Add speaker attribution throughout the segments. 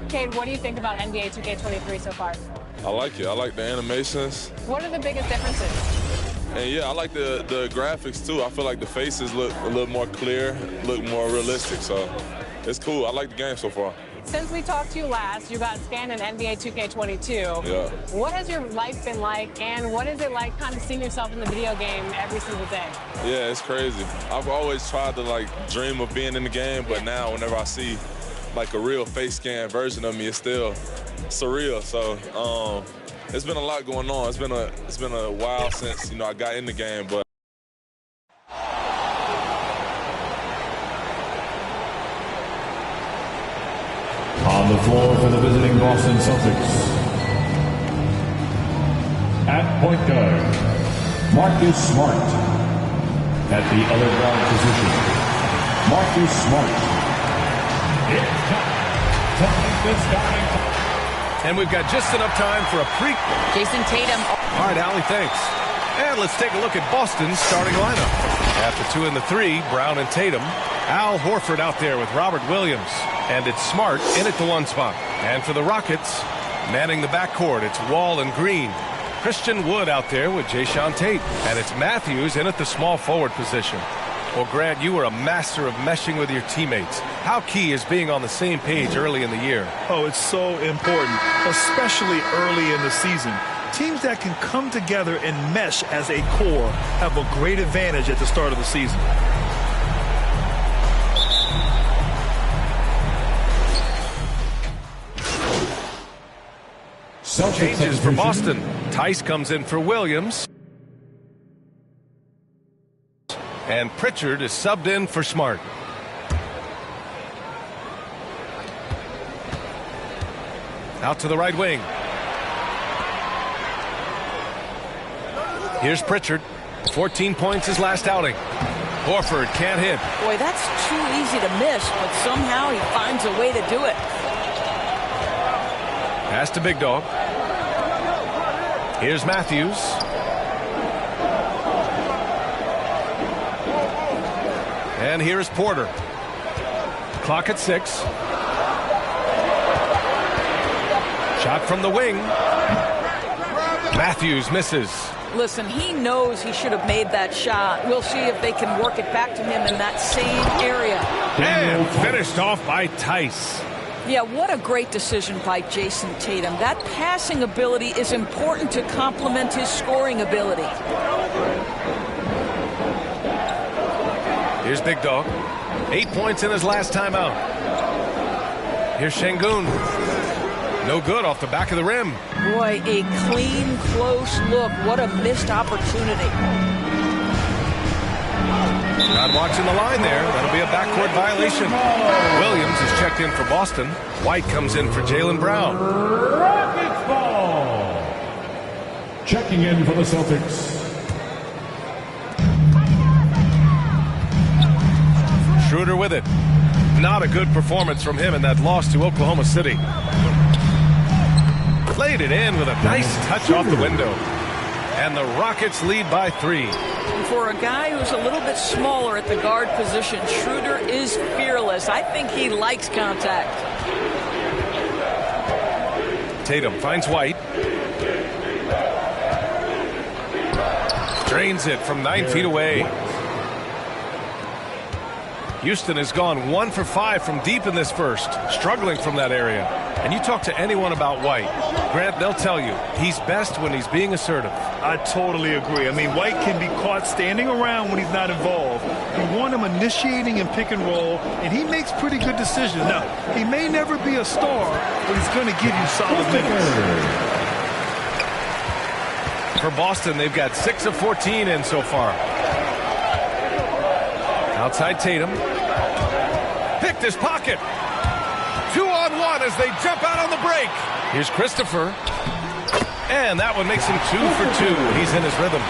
Speaker 1: Cade, what do you think about NBA 2k23 so far?
Speaker 2: I like it. I like the animations.
Speaker 1: What are the biggest differences?
Speaker 2: And yeah, I like the graphics too. I feel like the faces look a little more clear, look more realistic. So it's cool. I like the game so far.
Speaker 1: Since we talked to you last, you got scanned in NBA 2k22.
Speaker 2: Yeah.
Speaker 1: What has your life been like, and what is it like kind of seeing yourself in the video game every single day?
Speaker 2: Yeah, it's crazy. I've always tried to like dream of being in the game, but now whenever I see like a real face scan version of me, it's still surreal. So it's been a lot going on. It's been a while since I got in the game, but.
Speaker 3: On the floor for the visiting Boston Celtics. At point guard, Marcus Smart. At the other guard position, Marcus Smart. It's time to make this starting.
Speaker 4: And we've got just enough time for a pre.
Speaker 5: Jason Tatum.
Speaker 4: All right, Allie, thanks. And let's take a look at Boston's starting lineup. After 2 and the 3, Brown and Tatum. Al Horford out there with Robert Williams. And it's Smart in at the 1 spot. And for the Rockets, manning the backcourt, it's Wall and Green. Christian Wood out there with Jayshawn Tate. And it's Matthews in at the small forward position. Well, Grant, you were a master of meshing with your teammates. How key is being on the same page early in the year?
Speaker 6: Oh, it's so important, especially early in the season. Teams that can come together and mesh as a core have a great advantage at the start of the season.
Speaker 4: Changes for Boston. Tice comes in for Williams. And Pritchard is subbed in for Smart. Out to the right wing. Here's Pritchard. 14 points his last outing. Horford can't hit.
Speaker 5: Boy, that's too easy to miss, but somehow he finds a way to do it.
Speaker 4: Pass to Big Dog. Here's Matthews. And here's Porter. Clock at 6. Shot from the wing. Matthews misses.
Speaker 5: Listen, he knows he should have made that shot. We'll see if they can work it back to him in that same area.
Speaker 4: And finished off by Tice.
Speaker 5: Yeah, what a great decision by Jason Tatum. That passing ability is important to complement his scoring ability.
Speaker 4: Here's Big Dog. 8 points in his last time out. Here's Şengün. No good off the back of the rim.
Speaker 5: Boy, a clean, close look. What a missed opportunity.
Speaker 4: Not watching the line there. That'll be a backcourt violation. Williams is checked in for Boston. White comes in for Jaylen Brown.
Speaker 3: Rockets ball. Checking in for the Celtics.
Speaker 4: Schroeder with it. Not a good performance from him in that loss to Oklahoma City. Played it in with a nice touch off the window. And the Rockets lead by 3.
Speaker 5: For a guy who's a little bit smaller at the guard position, Schroeder is fearless. I think he likes contact.
Speaker 4: Tatum finds White. Drains it from 9 feet away. Houston has gone 1 for 5 from deep in this first, struggling from that area. And you talk to anyone about White, Grant, they'll tell you he's best when he's being assertive.
Speaker 6: I totally agree. I mean, White can be caught standing around when he's not involved. You want him initiating and pick and roll, and he makes pretty good decisions. Now, he may never be a star, but he's going to give you solid minutes.
Speaker 4: For Boston, they've got 6 of 14 in so far. Outside Tatum. Picked his pocket. 2-on-1 as they jump out on the break. Here's Christopher. And that one makes him 2 for 2. He's in his rhythm.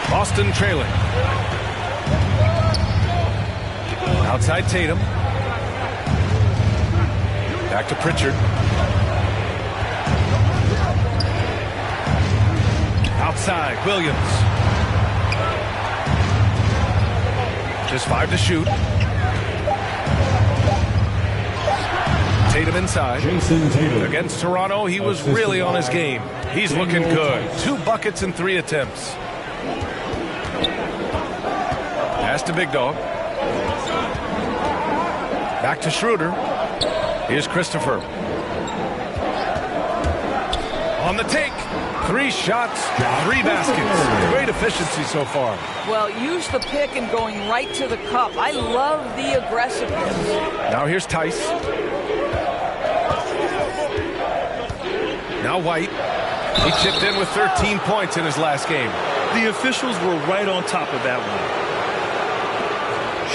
Speaker 4: Boston trailing. Outside Tatum. Back to Pritchard. Outside Williams. Just 5 to shoot. Tatum inside.
Speaker 3: Jason Tatum.
Speaker 4: Against Toronto, he was really on his game. He's looking good. 2 buckets in 3 attempts. Pass to Big Dog. Back to Schroeder. Here's Christopher. On the take. 3 shots, 3 baskets. Great efficiency so far.
Speaker 5: Well, use the pick and going right to the cup. I love the aggressiveness.
Speaker 4: Now here's Tice. Now White. He chipped in with 13 points in his last game.
Speaker 6: The officials were right on top of that one.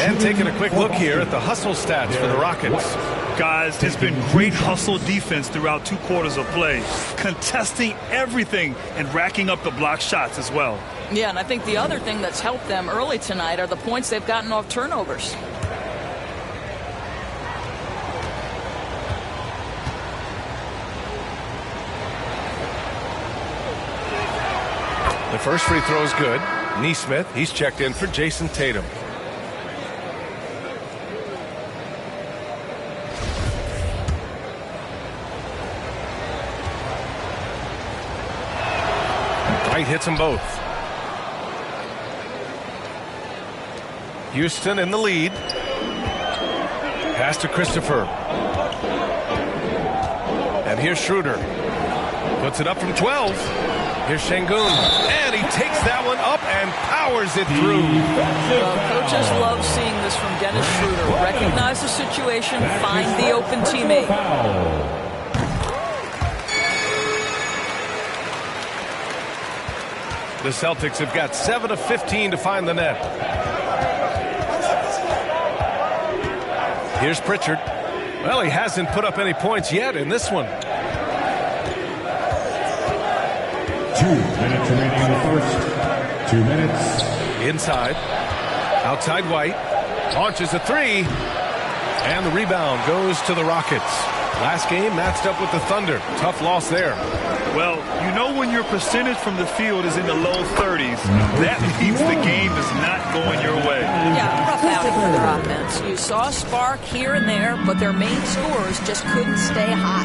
Speaker 4: And taking a quick look here at the hustle stats for the Rockets.
Speaker 6: Guys, it's been great hustle defense throughout 2 quarters of play, contesting everything and racking up the block shots as well.
Speaker 5: Yeah, and I think the other thing that's helped them early tonight are the points they've gotten off turnovers.
Speaker 4: The first free throw is good. Neesmith, he's checked in for Jason Tatum. White hits them both. Houston in the lead. Pass to Christopher. And here's Schroeder. Puts it up from 12. Here's Şengün. And he takes that one up and powers it through.
Speaker 5: Coaches love seeing this from Dennis Schroeder. Recognize the situation, find the open teammate.
Speaker 4: The Celtics have got 7 of 15 to find the net. Here's Pritchard. Well, he hasn't put up any points yet in this one.
Speaker 3: 2 minutes remaining in the first. 2 minutes.
Speaker 4: Inside. Outside White. Launches a 3. And the rebound goes to the Rockets. Last game matched up with the Thunder. Tough loss there.
Speaker 6: Well, you know when your percentage from the field is in the low 30s, that means the game is not going your way.
Speaker 5: Yeah, rough outing for their offense. You saw a spark here and there, but their main scorers just couldn't stay hot.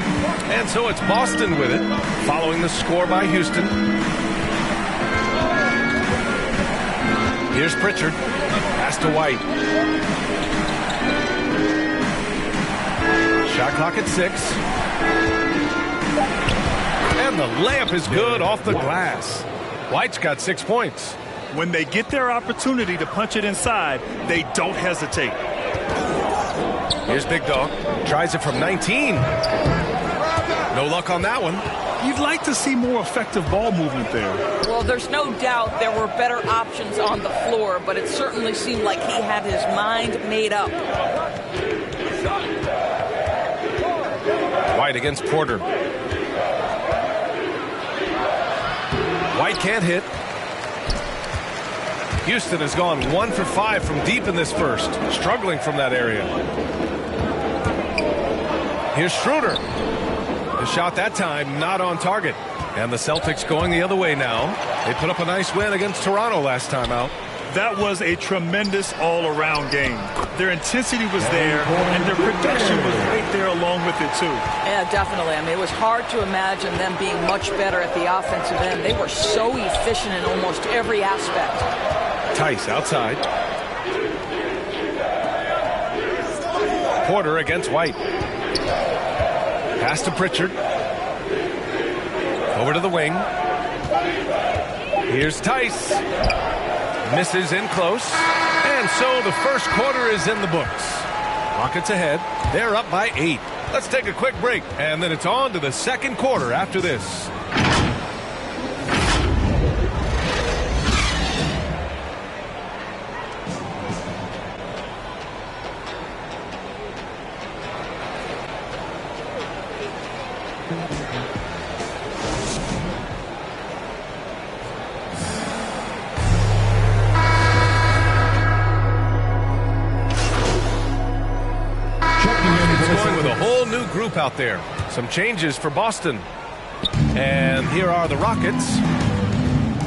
Speaker 4: And so it's Boston with it, following the score by Houston. Here's Pritchard. Pass to White. Shot clock at 6. And the layup is good off the glass. White's got 6 points.
Speaker 6: When they get their opportunity to punch it inside, they don't hesitate.
Speaker 4: Here's Big Dog. Tries it from 19. No luck on that one.
Speaker 6: You'd like to see more effective ball movement there.
Speaker 5: Well, there's no doubt there were better options on the floor, but it certainly seemed like he had his mind made up.
Speaker 4: White against Porter. White can't hit. Houston has gone 1 for 5 from deep in this first, struggling from that area. Here's Schroeder. The shot that time not on target. And the Celtics going the other way now. They put up a nice win against Toronto last time out.
Speaker 6: That was a tremendous all-around game. Their intensity was there, and their production was right there along with it, too.
Speaker 5: Yeah, definitely. I mean, it was hard to imagine them being much better at the offensive end. They were so efficient in almost every aspect.
Speaker 4: Tice outside. Porter against White. Pass to Pritchard. Over to the wing. Here's Tice. Misses in close. And so the first quarter is in the books. Rockets ahead. They're up by 8. Let's take a quick break, and then it's on to the second quarter after this. Group out there. Some changes for Boston. And here are the Rockets.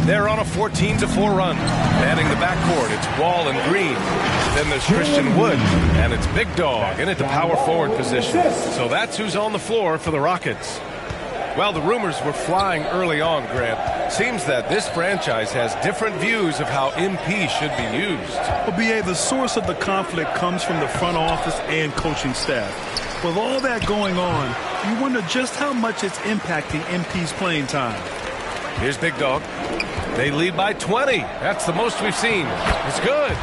Speaker 4: They're on a 14-4 run. Manning the backcourt, it's Wall and Green. Then there's Christian Wood, and it's Big Dog in at the power forward position. So that's who's on the floor for the Rockets. Well, the rumors were flying early on, Grant. Seems that this franchise has different views of how MP should be used.
Speaker 6: Well, B.A., the source of the conflict comes from the front office and coaching staff. With all that going on, you wonder just how much it's impacting MP's playing time.
Speaker 4: Here's Big Dog. They lead by 20. That's the most we've seen. It's good.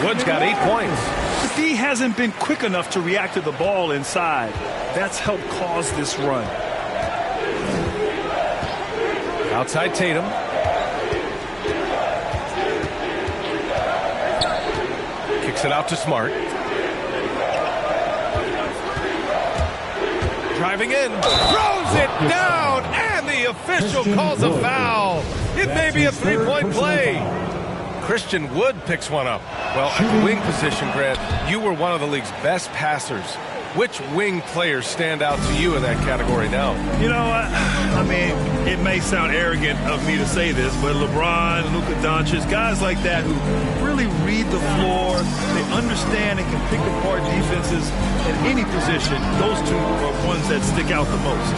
Speaker 4: Wood's got 8 points.
Speaker 6: But D hasn't been quick enough to react to the ball inside. That's helped cause this run.
Speaker 4: Outside Tatum. Kicks it out to Smart. Driving in, throws it down, and the official calls a foul. It may be a three-point play. Christian Wood picks one up. Well, at the wing position, Grant, you were one of the league's best passers. Which wing players stand out to you in that category now?
Speaker 6: You know, I mean, it may sound arrogant of me to say this, but LeBron, Luka Doncic, guys like that who really read the floor, they understand and can pick apart defenses in any position. Those two are ones that stick out the most.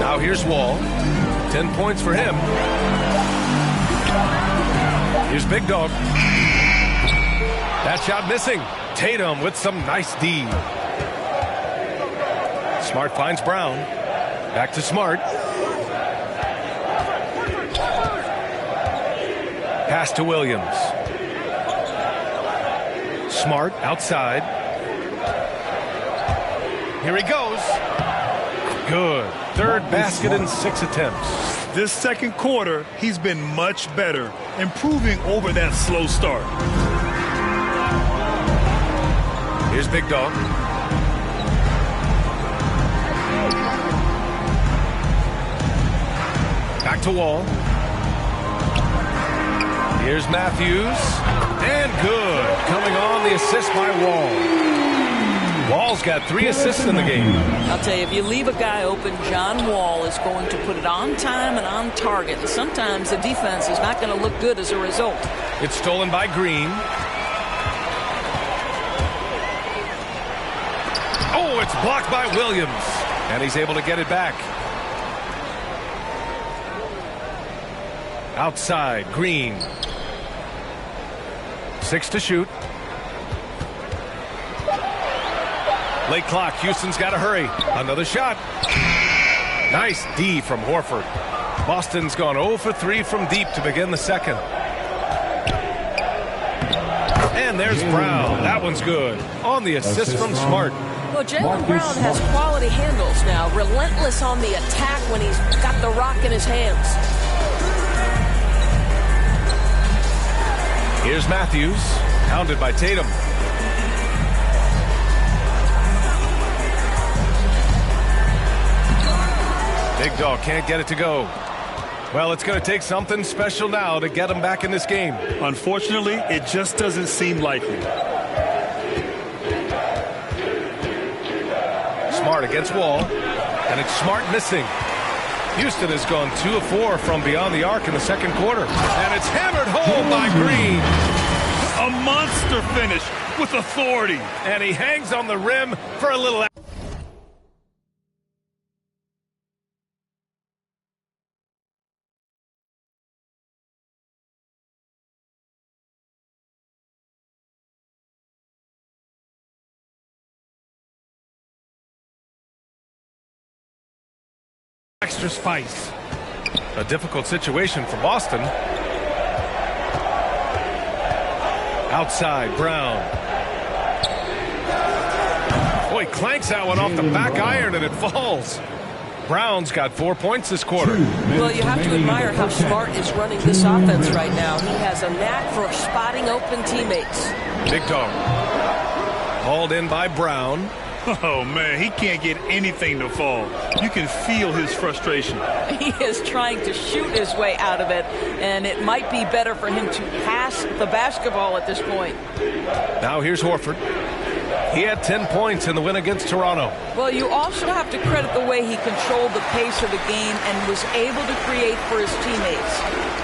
Speaker 4: Now here's Wall. 10 points for him. Here's Big Dog. That shot missing. Tatum with some nice D. Smart finds Brown. Back to Smart. Pass to Williams. Smart outside. Here he goes. Good. Third basket in 6 attempts.
Speaker 6: This second quarter, he's been much better, improving over that slow start.
Speaker 4: Here's Big Dog. Back to Wall. Here's Matthews. And good. Coming on, the assist by Wall. Wall's got 3 assists in the game.
Speaker 5: I'll tell you, if you leave a guy open, John Wall is going to put it on time and on target. And sometimes the defense is not going to look good as a result.
Speaker 4: It's stolen by Green. Oh, it's blocked by Williams. And he's able to get it back. Outside, Green. 6 to shoot. Late clock, Houston's got to hurry. Another shot. Nice D from Horford. Boston's gone 0 for 3 from deep to begin the second. And there's Brown. That one's good. On the assist from Smart.
Speaker 5: Well, Jaylen Brown has quality handles now. Relentless on the attack when he's got the rock in his hands.
Speaker 4: Here's Matthews. Pounded by Tatum. Big Dog can't get it to go. Well, it's going to take something special now to get him back in this game.
Speaker 6: Unfortunately, it just doesn't seem likely.
Speaker 4: Smart against Wall. And it's Smart missing. Houston has gone 2 of 4 from beyond the arc in the second quarter. And it's hammered home by Green.
Speaker 6: A monster finish with authority.
Speaker 4: And he hangs on the rim for a little. Extra spice. A difficult situation for Boston. Outside, Brown. Boy, clanks that one off the back iron and it falls. Brown's got 4 points this quarter.
Speaker 5: Well, you have to admire how Smart is running this offense right now. He has a knack for spotting open teammates.
Speaker 4: Big Dog. Hauled in by Brown.
Speaker 6: Oh, man, he can't get anything to fall. You can feel his frustration.
Speaker 5: He is trying to shoot his way out of it, and it might be better for him to pass the basketball at this point.
Speaker 4: Now here's Horford. He had 10 points in the win against Toronto.
Speaker 5: Well, you also have to credit the way he controlled the pace of the game and was able to create for his teammates.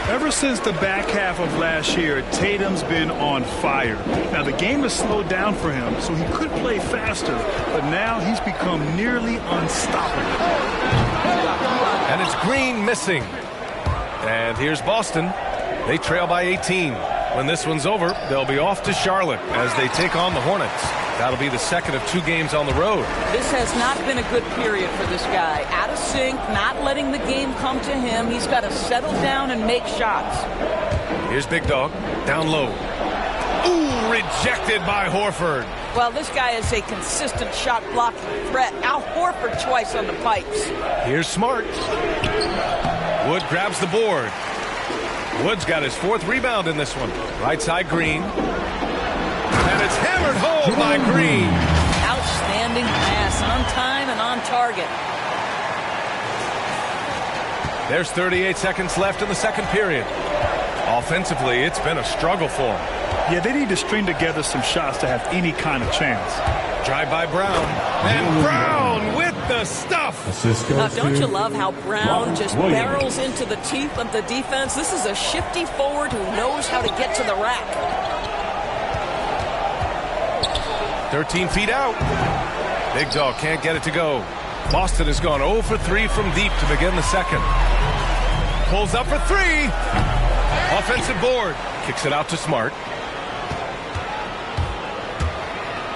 Speaker 6: Ever since the back half of last year, Tatum's been on fire. Now, the game has slowed down for him, so he could play faster, but now he's become nearly unstoppable.
Speaker 4: And it's Green missing. And here's Boston. They trail by 18. When this one's over, they'll be off to Charlotte as they take on the Hornets. That'll be the second of 2 games on the road.
Speaker 5: This has not been a good period for this guy. Out of sync, not letting the game come to him. He's got to settle down and make shots.
Speaker 4: Here's Big Dog, down low. Ooh, rejected by Horford.
Speaker 5: Well, this guy is a consistent shot blocking threat. Al Horford twice on the pipes.
Speaker 4: Here's Smart. Wood grabs the board. Wood's got his 4th rebound in this one. Right side, Green. And it's hammered home by Green.
Speaker 5: Outstanding pass, on time and on target.
Speaker 4: There's 38 seconds left in the second period. Offensively, it's been a struggle for them.
Speaker 6: Yeah, they need to string together some shots to have any kind of chance.
Speaker 4: Drive by Brown. And Brown with the stuff.
Speaker 5: Now, don't you love how Brown just barrels into the teeth of the defense? This is a shifty forward who knows how to get to the rack.
Speaker 4: 13 feet out. Big Dog can't get it to go. Boston has gone 0 for 3 from deep to begin the second. Pulls up for 3. Offensive board. Kicks it out to Smart.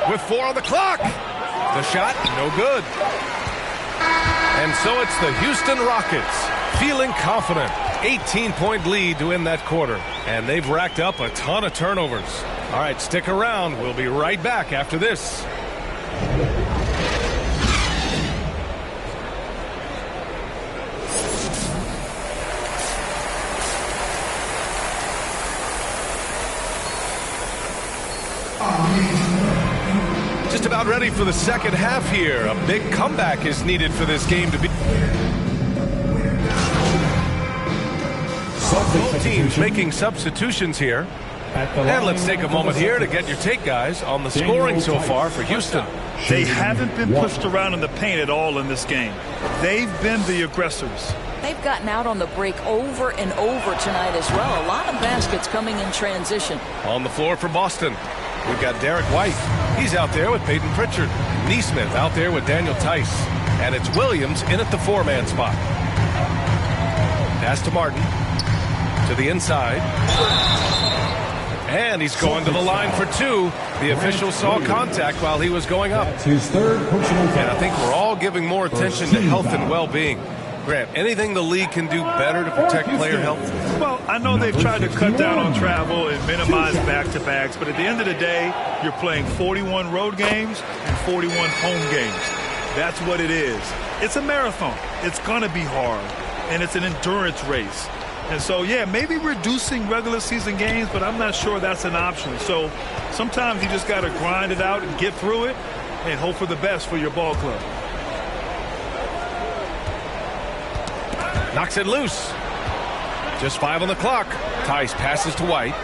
Speaker 4: With 4 on the clock. The shot, no good. And so it's the Houston Rockets feeling confident. 18-point lead to win that quarter. And they've racked up a ton of turnovers. All right, stick around. We'll be right back after this. Just about ready for the second half here. A big comeback is needed for this game to be. Both teams making substitutions here. And let's take a moment here to get your take, guys, on the scoring so far for Houston.
Speaker 6: They haven't been pushed around in the paint at all in this game. They've been the aggressors.
Speaker 5: They've gotten out on the break over and over tonight as well. A lot of baskets coming in transition.
Speaker 4: On the floor for Boston, we've got Derek White. He's out there with Peyton Pritchard. Neesmith out there with Daniel Tice. And it's Williams in at the 4-man spot. Pass to Martin. To the inside. And he's going to the line for 2. The official saw contact while he was going up.
Speaker 3: His 3rd personal foul.
Speaker 4: And I think we're all giving more attention to health and well-being. Grant, anything the league can do better to protect player health?
Speaker 6: Well, I know they've tried to cut down on travel and minimize back-to-backs, but at the end of the day, you're playing 41 road games and 41 home games. That's what it is. It's a marathon. It's going to be hard, and it's an endurance race. And so, yeah, maybe reducing regular season games, but I'm not sure that's an option. So sometimes you just got to grind it out and get through it and hope for the best for your ball club.
Speaker 4: Knocks it loose. Just 5 on the clock. Tice passes to White.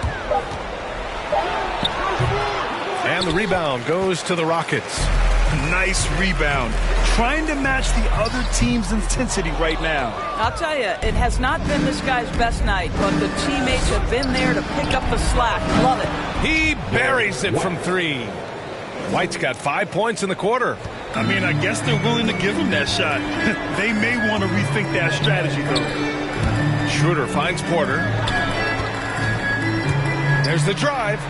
Speaker 4: And the rebound goes to the Rockets.
Speaker 6: Nice rebound. Trying to match the other team's intensity right now.
Speaker 5: I'll tell you, it has not been this guy's best night, but the teammates have been there to pick up the slack. Love it.
Speaker 4: He buries it from 3. White's got 5 points in the quarter.
Speaker 6: I mean, I guess they're willing to give him that shot. They may want to rethink that strategy, though.
Speaker 4: Schroeder finds Porter. There's the drive.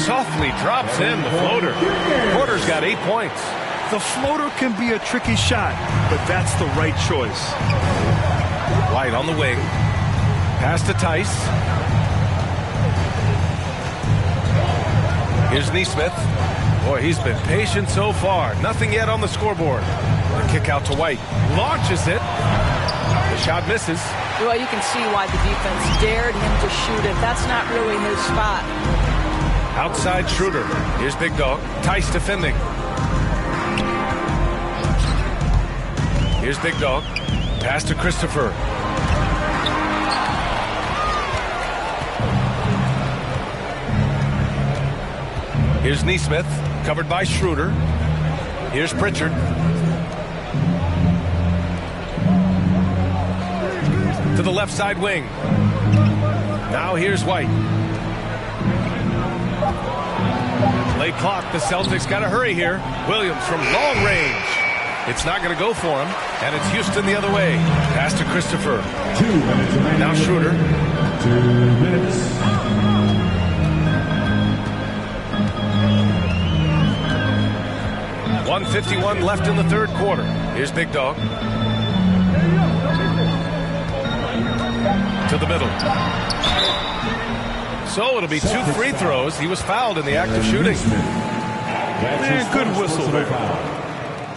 Speaker 4: Softly drops in the floater. Porter's got 8 points.
Speaker 6: The floater can be a tricky shot, but that's the right choice.
Speaker 4: White on the wing. Pass to Tice. Here's Neesmith. Boy, he's been patient so far. Nothing yet on the scoreboard. The kick out to White. Launches it. The shot misses.
Speaker 5: Well, you can see why the defense dared him to shoot it. That's not really his spot.
Speaker 4: Outside Schroeder. Here's Big Dog. Tice defending. Here's Big Dog. Pass to Christopher. Here's Neesmith. Covered by Schroeder. Here's Pritchard. To the left side wing. Now here's White. Late clock. The Celtics got to hurry here. Williams from long range. It's not going to go for him. And it's Houston the other way. Pass to Christopher.
Speaker 3: 2 minutes remaining.
Speaker 4: Now Schroeder.
Speaker 3: 2 minutes.
Speaker 4: .151 left in the third quarter. Here's Big Dog. To the middle. So it'll be 2 free throws. He was fouled in the act of shooting.
Speaker 6: Man, good whistle there.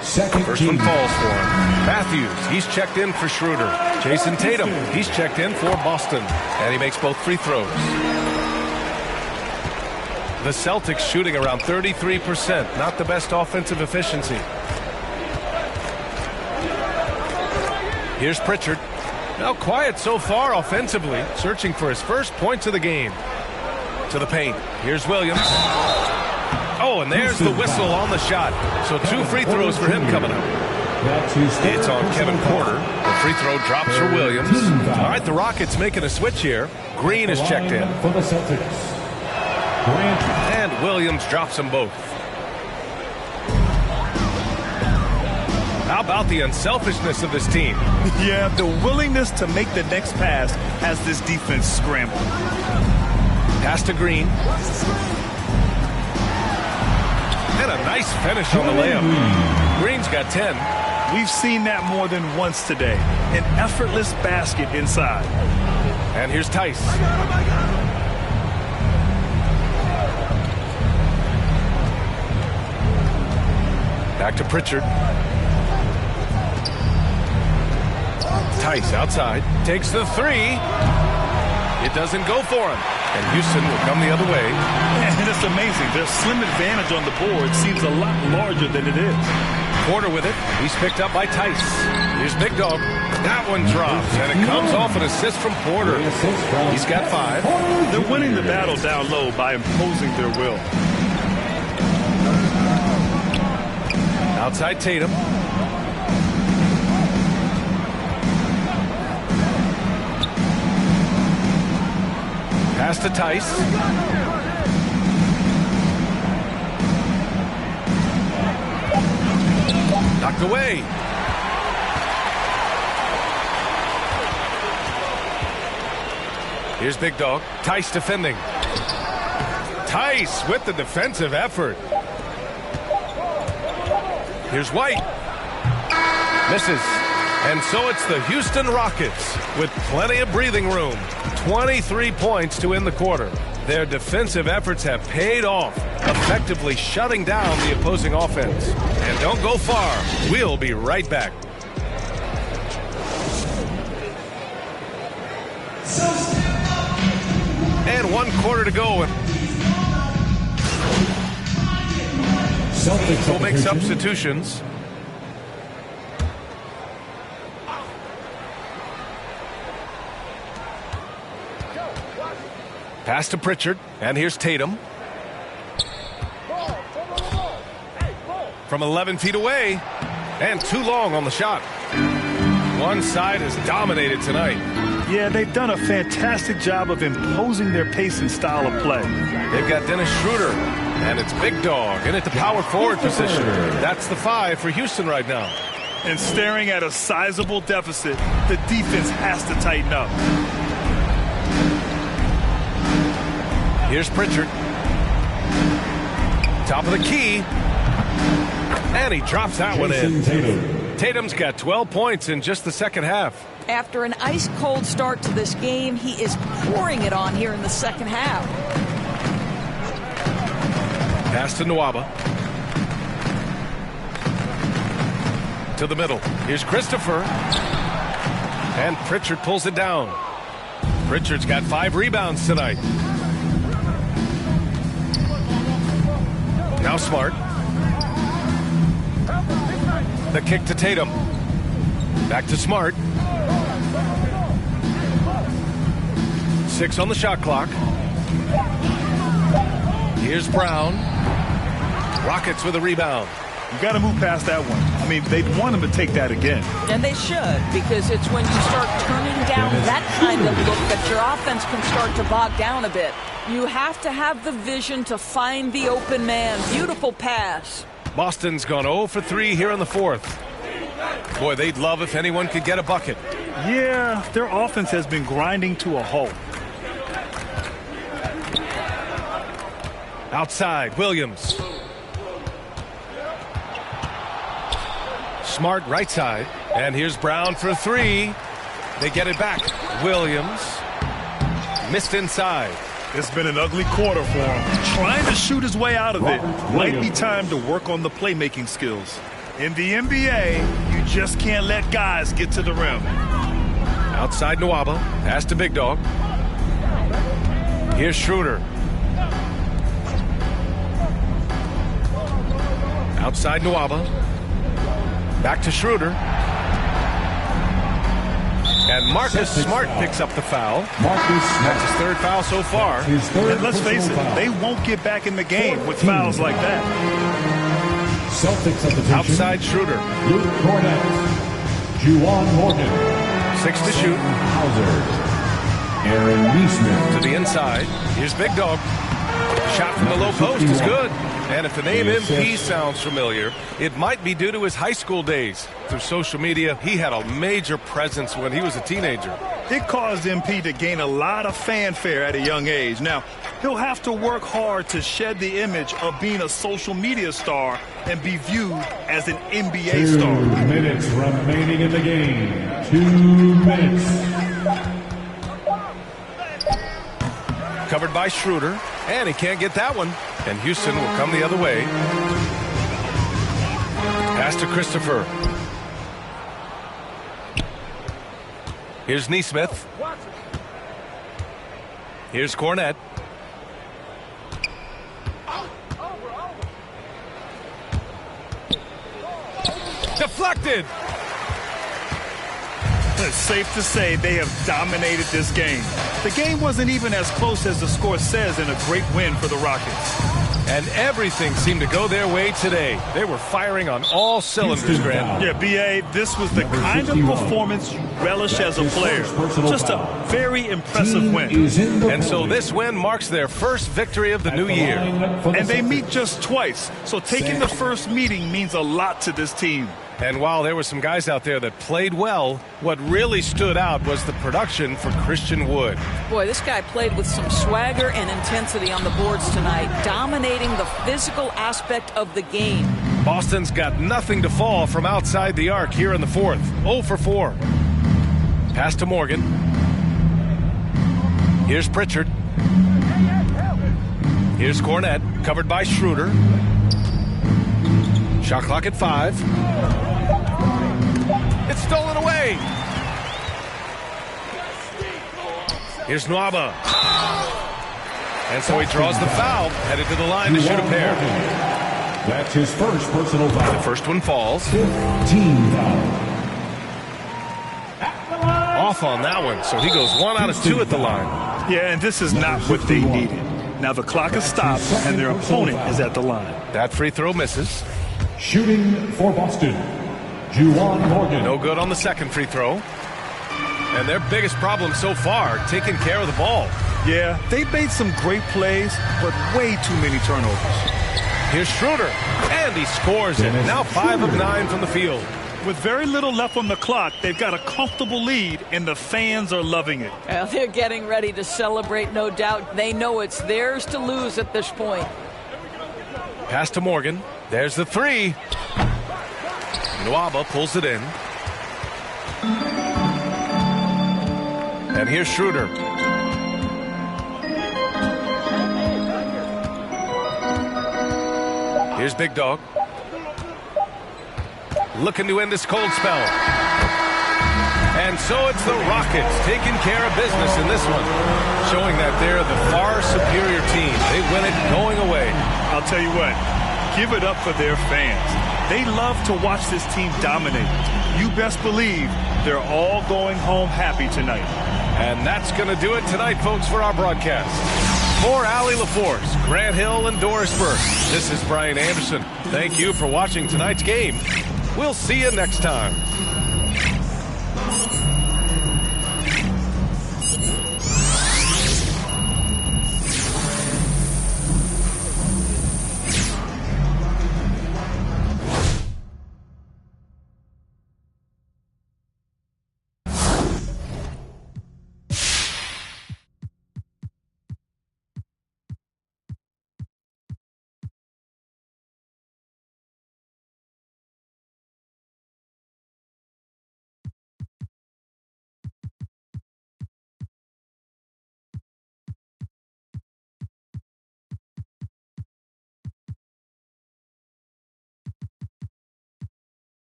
Speaker 4: First one falls for him. Matthews, he's checked in for Schroeder. Jason Tatum, he's checked in for Boston. And he makes both free throws. The Celtics shooting around 33%. Not the best offensive efficiency. Here's Pritchard. Now quiet so far offensively. Searching for his first points of the game. To the paint. Here's Williams. Oh, and there's the whistle on the shot. So 2 free throws for him coming up. It's on Kevin Porter. The free throw drops for Williams. All right, the Rockets making a switch here. Green is checked in.
Speaker 3: For the Celtics.
Speaker 4: And Williams drops them both. How about the unselfishness of this team?
Speaker 6: Yeah, the willingness to make the next pass has this defense scrambled.
Speaker 4: Pass to Green. And a nice finish on the layup. Green's got 10.
Speaker 6: We've seen that more than once today. An effortless basket inside.
Speaker 4: And here's Tice. Back to Pritchard. Tice outside. Takes the 3. It doesn't go for him. And Houston will come the other way.
Speaker 6: And it's amazing. Their slim advantage on the board seems a lot larger than it is.
Speaker 4: Porter with it. He's picked up by Tice. Here's Big Dog. That one drops, and it comes off an assist from Porter. He's got 5.
Speaker 6: They're winning the battle down low by imposing their will.
Speaker 4: Outside Tatum. Pass to Tice. Knocked away. Here's Big Dog. Tice defending. Tice with the defensive effort. Here's White. Misses. And so it's the Houston Rockets with plenty of breathing room. 23 points to end the quarter. Their defensive efforts have paid off, effectively shutting down the opposing offense. And don't go far. We'll be right back. And 1 quarter to go. We'll make substitutions. Pass to Pritchard, and here's Tatum. From 11 feet away, and too long on the shot. One side has dominated tonight.
Speaker 6: Yeah, they've done a fantastic job of imposing their pace and style of play.
Speaker 4: They've got Dennis Schroeder, and it's Big Dog in at the power forward position. That's the 5 for Houston right now.
Speaker 6: And staring at a sizable deficit, the defense has to tighten up.
Speaker 4: Here's Pritchard. Top of the key. And he drops that one in. Tatum's got 12 points in just the second half.
Speaker 5: After an ice-cold start to this game, he is pouring it on here in the second half.
Speaker 4: Pass to Nwaba. To the middle. Here's Christopher. And Pritchard pulls it down. Pritchard's got 5 rebounds tonight. Now Smart. The kick to Tatum. Back to Smart. 6 on the shot clock. Here's Brown. Rockets with a rebound.
Speaker 6: You got to move past that one. I mean, they'd want him to take that again.
Speaker 5: And they should, because it's when you start turning down that kind of look that your offense can start to bog down a bit. You have to have the vision to find the open man. Beautiful pass.
Speaker 4: Boston's gone 0 for 3 here in the fourth. Boy, they'd love if anyone could get a bucket.
Speaker 6: Yeah, their offense has been grinding to a halt.
Speaker 4: Outside, Williams. Smart right side. And here's Brown for 3. They get it back. Williams missed inside.
Speaker 6: It's been an ugly quarter for him. Trying to shoot his way out of it. Might be time to work on the playmaking skills. In the NBA, you just can't let guys get to the rim.
Speaker 4: Outside Nwaba. Pass to Big Dog. Here's Schroeder. Outside Nwaba. Back to Schroeder. And Marcus Smart picks up the foul. That's his third foul so far.
Speaker 6: And let's face it, they won't get back in the game with fouls like that.
Speaker 4: Outside Schroeder.
Speaker 3: Luke Cornett. Juwan Morgan.
Speaker 4: 6 to shoot.
Speaker 3: Aaron Neesmith.
Speaker 4: To the inside. Here's Big Dog. Shot from the low post is good. And if the name MP sounds familiar, it might be due to his high school days. Through social media, he had a major presence when he was a teenager.
Speaker 6: It caused MP to gain a lot of fanfare at a young age. Now, he'll have to work hard to shed the image of being a social media star and be viewed as an NBA star.
Speaker 3: 2 minutes remaining in the game. 2 minutes.
Speaker 4: Covered by Schroeder, and he can't get that one. And Houston will come the other way. Pass to Christopher. Here's Neesmith. Here's Cornett. Deflected.
Speaker 6: It's safe to say they have dominated this game. The game wasn't even as close as the score says in a great win for the Rockets.
Speaker 4: And everything seemed to go their way today. They were firing on all cylinders, Grant.
Speaker 6: Yeah, B.A., this was the kind of performance you relish as a player. Just a very impressive win.
Speaker 4: And so this win marks their first victory of the new year.
Speaker 6: And they meet just twice, so taking the first meeting means a lot to this team.
Speaker 4: And while there were some guys out there that played well, what really stood out was the production for Christian Wood.
Speaker 5: Boy, this guy played with some swagger and intensity on the boards tonight, dominating the physical aspect of the game.
Speaker 4: Boston's got nothing to fall from outside the arc here in the fourth. 0 for 4. Pass to Morgan. Here's Pritchard. Here's Cornett, covered by Schroeder. Shot clock at 5. It's stolen away. Here's Nwaba. And so he draws the foul, headed to the line to shoot a pair.
Speaker 3: That's his first personal foul.
Speaker 4: The first one falls.
Speaker 3: 15 foul.
Speaker 4: Off on that one, so he goes 1 out of 2 at the line.
Speaker 6: Yeah, and this is not what they needed. Now the clock is stopped, and their opponent is at the line.
Speaker 4: That free throw misses.
Speaker 3: Shooting for Boston, Juwan Morgan.
Speaker 4: No good on the second free throw. And their biggest problem so far, taking care of the ball.
Speaker 6: Yeah, they made some great plays, but way too many turnovers.
Speaker 4: Here's Schroeder, and he scores it. Now 5 of 9 from the field.
Speaker 6: With very little left on the clock, they've got a comfortable lead, and the fans are loving it.
Speaker 5: Well, they're getting ready to celebrate, no doubt. They know it's theirs to lose at this point.
Speaker 4: Pass to Morgan. There's the 3. Nwaba pulls it in. And here's Schroeder. Here's Big Dog. Looking to end this cold spell. And so it's the Rockets taking care of business in this one, showing that they're the far superior team. They win it going away.
Speaker 6: I'll tell you what, give it up for their fans. They love to watch this team dominate. You best believe they're all going home happy tonight.
Speaker 4: And that's going to do it tonight, folks, for our broadcast. For Allie LaForce, Grant Hill, and Doris Burke, this is Brian Anderson. Thank you for watching tonight's game. We'll see you next time.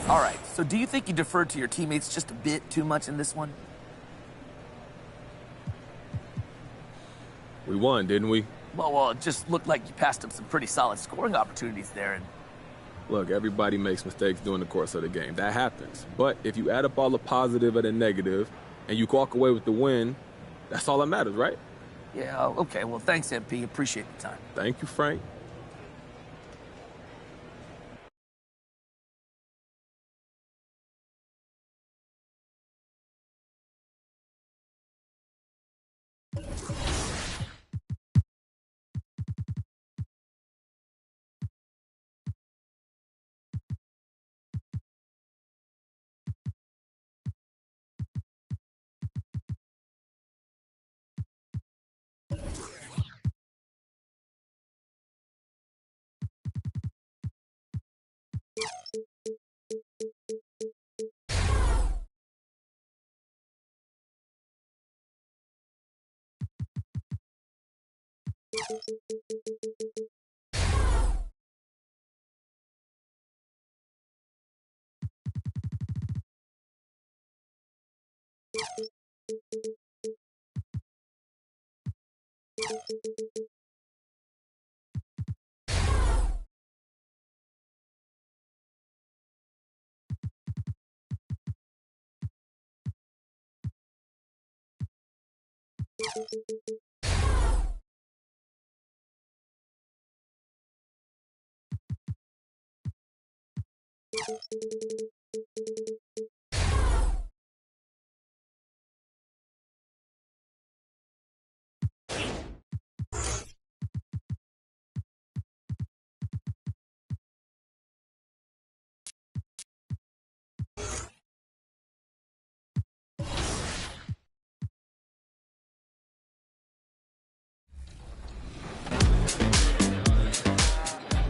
Speaker 7: All right, so do you think you deferred to your teammates just a bit too much in this one?
Speaker 8: We won, didn't we?
Speaker 7: Well, it just looked like you passed up some pretty solid scoring opportunities there. And
Speaker 8: Look, everybody makes mistakes during the course of the game. That happens. But if you add up all the positive and the negative, and you walk away with the win, that's all that matters, right?
Speaker 7: Yeah, okay. Well, thanks, MP. Appreciate the time.
Speaker 8: Thank you, Frank.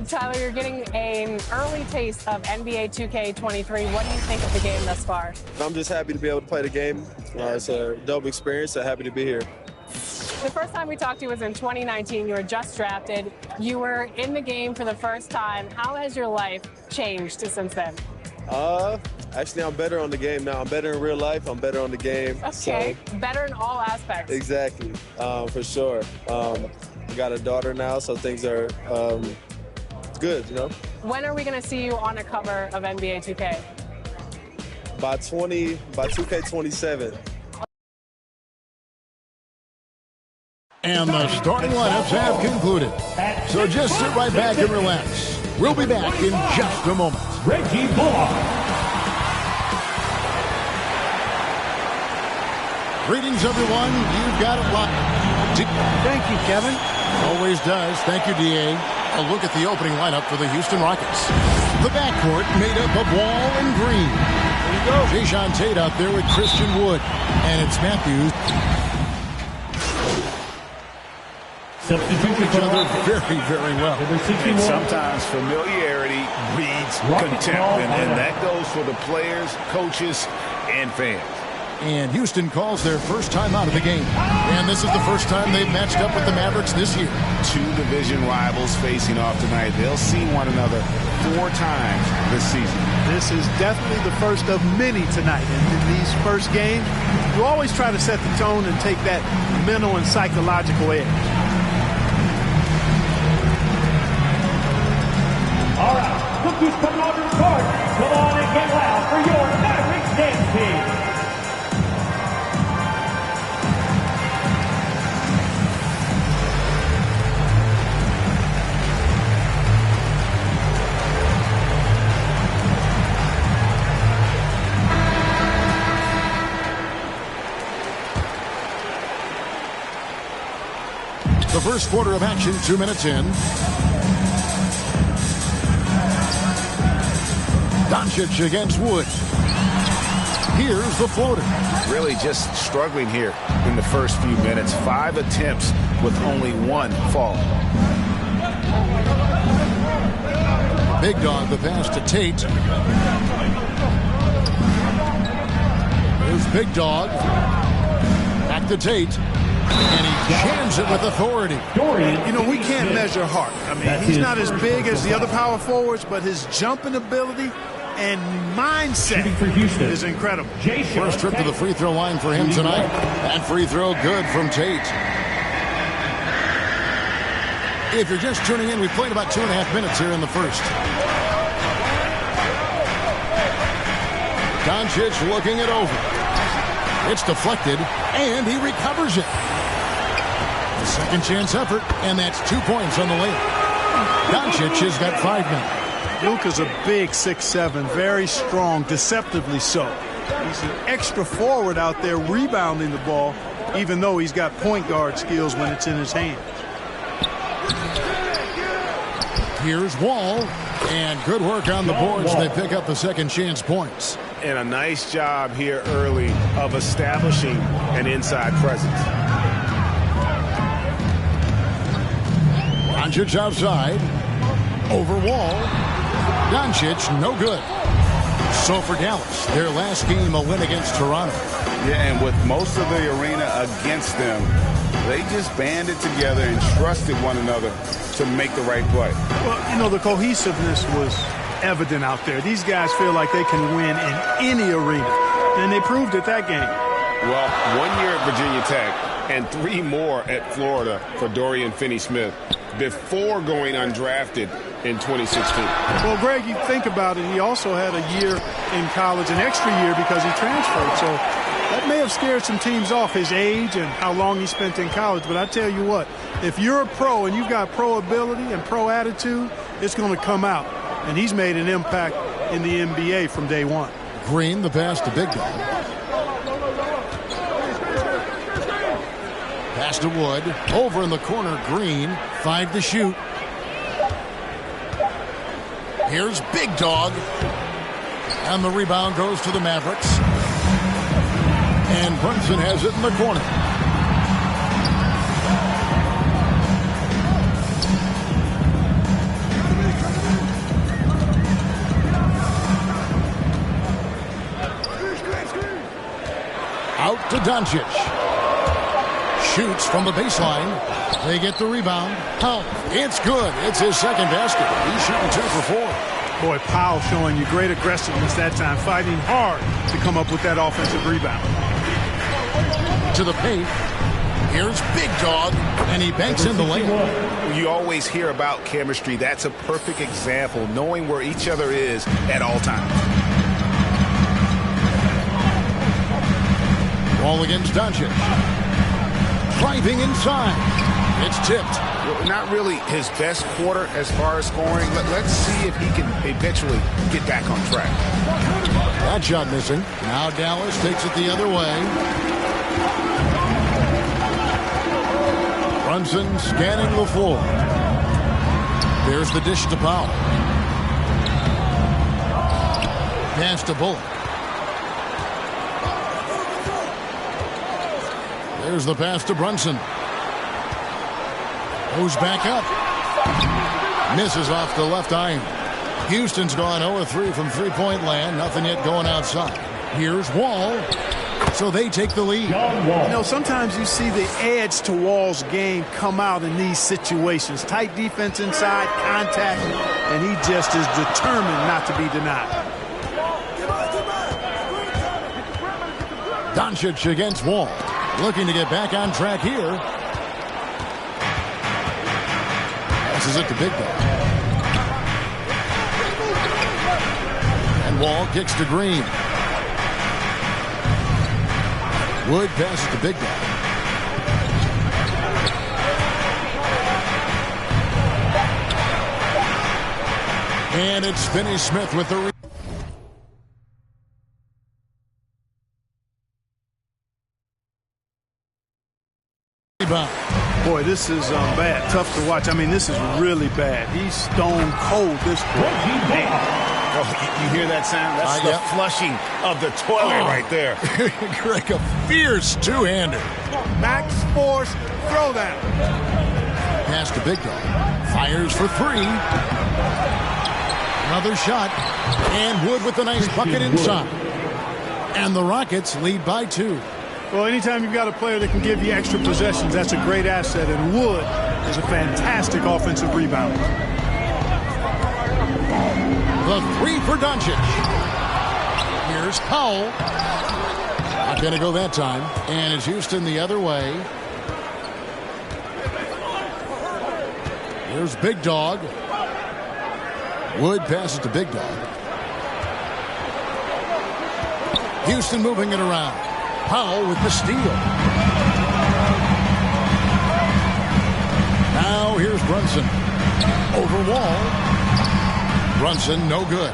Speaker 1: Tyler, you're getting an early taste of NBA 2k23. What do you think of the game thus far?
Speaker 9: I'm just happy to be able to play the game. It's a dope experience, so happy to be here.
Speaker 1: The first time we talked to you was in 2019. You were just drafted. You were in the game for the first time. How has your life changed since then?
Speaker 9: Actually, I'm better on the game now. I'm better in real life. I'm better on the game.
Speaker 1: Okay,
Speaker 9: so.
Speaker 1: Better in all aspects.
Speaker 9: Exactly, for sure. I got a daughter now, so things are good, you know?
Speaker 1: When are we going to see you on a cover of NBA 2K?
Speaker 9: By 2K27.
Speaker 3: And the starting lineups have concluded. So just sit right back and relax. We'll be back in just a moment.
Speaker 10: Reggie Bullock.
Speaker 3: Greetings, everyone. You've got it live.
Speaker 11: Thank you, Kevin.
Speaker 3: Always does. Thank you, D.A. A look at the opening lineup for the Houston Rockets. The backcourt made up of Wall and Green. There you go. Jason Tate out there with Christian Wood. And it's Matthews.
Speaker 10: Substitute
Speaker 3: Each other very, very well.
Speaker 12: And sometimes familiarity breeds contempt, and that goes for the players, coaches, and fans.
Speaker 3: And Houston calls their first time out of the game. And this is the first time they've matched up with the Mavericks this year.
Speaker 12: Two division rivals facing off tonight. They'll see one another 4 times this season.
Speaker 6: This is definitely the first of many tonight. And in these first games, you always try to set the tone and take that mental and psychological edge.
Speaker 10: All right, look who's coming on your court. Come on and get loud for your Mavericks dance team.
Speaker 3: The first quarter of action, 2 minutes in. Doncic against Wood. Here's the floater.
Speaker 12: Really just struggling here in the first few minutes. 5 attempts with only 1 fall.
Speaker 3: Big Dog, the pass to Tate. Here's Big Dog. Back to Tate. And he jams it with authority.
Speaker 6: You know, we can't measure heart. I mean, he's not as big as the other power forwards, but his jumping ability and mindset is incredible.
Speaker 3: First trip to the free throw line for him tonight. That free throw good from Tate. If you're just tuning in, we played about 2.5 minutes here in the first. Doncic looking it over. It's deflected, and he recovers it. A second chance effort, and that's 2 points on the layup. Doncic has got 5 now.
Speaker 6: Luka's a big 6'7", very strong, deceptively so. He's an extra forward out there rebounding the ball, even though he's got point guard skills when it's in his hands.
Speaker 3: Here's Wall, and good work on the boards. They pick up the second chance points.
Speaker 12: And a nice job here early of establishing an inside presence.
Speaker 3: Doncic outside. Over Wall. Doncic, no good. So for Dallas, their last game, a win against Toronto.
Speaker 12: Yeah, and with most of the arena against them, they just banded together and trusted one another to make the right play.
Speaker 6: Well, you know, the cohesiveness was evident out there. These guys feel like they can win in any arena, and they proved it that game.
Speaker 12: Well, 1 year at Virginia Tech and 3 more at Florida for Dorian Finney-Smith before going undrafted in 2016.
Speaker 6: Well, Greg, you think about it, he also had a year in college, an extra year because he transferred. So that may have scared some teams off, his age and how long he spent in college. But I tell you what, if you're a pro and you've got pro ability and pro attitude, it's going to come out. And he's made an impact in the NBA from day one.
Speaker 3: Green, the pass to Big Dog. Pass to Wood. Over in the corner, Green. 5 to shoot. Here's Big Dog. And the rebound goes to the Mavericks. And Brunson has it in the corner. Out to Doncic. Shoots from the baseline. They get the rebound. Oh, it's good. It's his second basket. He's shooting 2 for 4.
Speaker 6: Boy, Powell showing you great aggressiveness that time, fighting hard to come up with that offensive rebound.
Speaker 3: To the paint. Here's Big Dog, and he banks in the layup.
Speaker 12: You always hear about chemistry. That's a perfect example, knowing where each other is at all times.
Speaker 3: Ball against Doncic. Driving inside. It's tipped.
Speaker 12: Well, not really his best quarter as far as scoring. Let's see if he can eventually get back on track.
Speaker 3: That shot missing. Now Dallas takes it the other way. Brunson scanning the floor. There's the dish to Powell. Pass to Bullock. There's the pass to Brunson. Goes back up. Misses off the left iron. Houston's gone 0-3 from three-point land. Nothing yet going outside. Here's Wall. So they take the lead.
Speaker 6: You know, sometimes you see the edge to Wall's game come out in these situations. Tight defense inside, contact, and he just is determined not to be denied.
Speaker 3: Doncic against Wall. Looking to get back on track here. Passes it to Big Dog. And Wall kicks to Green. Wood passes to Big Dog. And it's Finney-Smith with the rebound.
Speaker 6: Boy, this is bad. Tough to watch. I mean, this is really bad. He's stone cold this point.
Speaker 12: Oh, you hear that sound? That's the flushing of the toilet right there.
Speaker 3: Greg, a fierce two-hander.
Speaker 6: Max Force throwdown.
Speaker 3: Pass to Big Dog. Fires for three. Another shot. And Wood with a nice bucket inside. And the Rockets lead by 2.
Speaker 6: Well, anytime you've got a player that can give you extra possessions, that's a great asset. And Wood is a fantastic offensive rebounder.
Speaker 3: The three for Doncic. Here's Powell. Not going to go that time. And it's Houston the other way. Here's Big Dog. Wood passes to Big Dog. Houston moving it around. Powell with the steal. Now here's Brunson. Over Wall. Brunson, no good.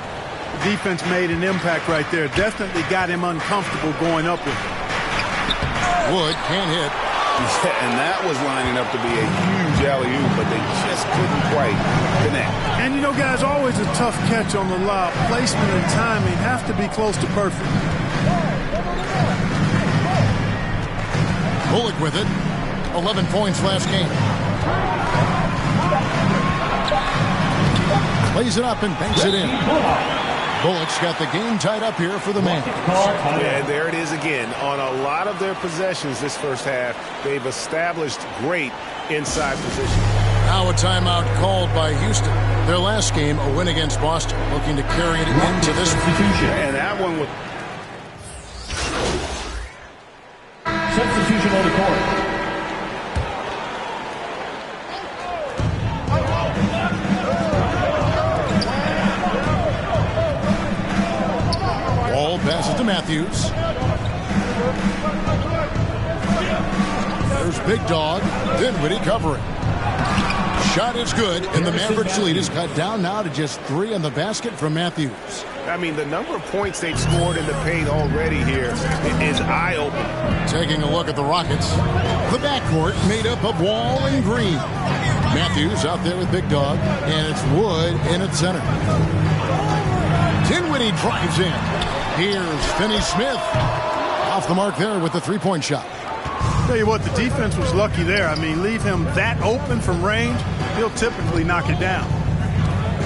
Speaker 6: Defense made an impact right there. Definitely got him uncomfortable going up with it.
Speaker 3: Wood can't hit.
Speaker 12: And that was lining up to be a huge alley-oop, but they just couldn't quite connect.
Speaker 6: And, you know, guys, always a tough catch on the lob. Placement and timing have to be close to perfect.
Speaker 3: Bullock with it. 11 points last game. Plays it up and banks it in. Bullock's got the game tied up here for the man.
Speaker 12: And there it is again. On a lot of their possessions this first half, they've established great inside position.
Speaker 3: Now a timeout called by Houston. Their last game, a win against Boston, looking to carry it into this one.
Speaker 12: And that one with
Speaker 10: substitution on the court.
Speaker 3: Passes to Matthews. There's Big Dog. Dinwiddie covering. Shot is good, and the Mavericks lead is cut down now to just 3 on the basket from Matthews.
Speaker 12: I mean, the number of points they've scored in the paint already here is eye-opening.
Speaker 3: Taking a look at the Rockets. The backcourt made up of Wall and Green. Matthews out there with Big Dog, and it's Wood in at center. Dinwiddie drives in. Here's Finney-Smith. Off the mark there with the three-point shot.
Speaker 6: Tell you what, the defense was lucky there. I mean, leave him that open from range, he'll typically knock it down.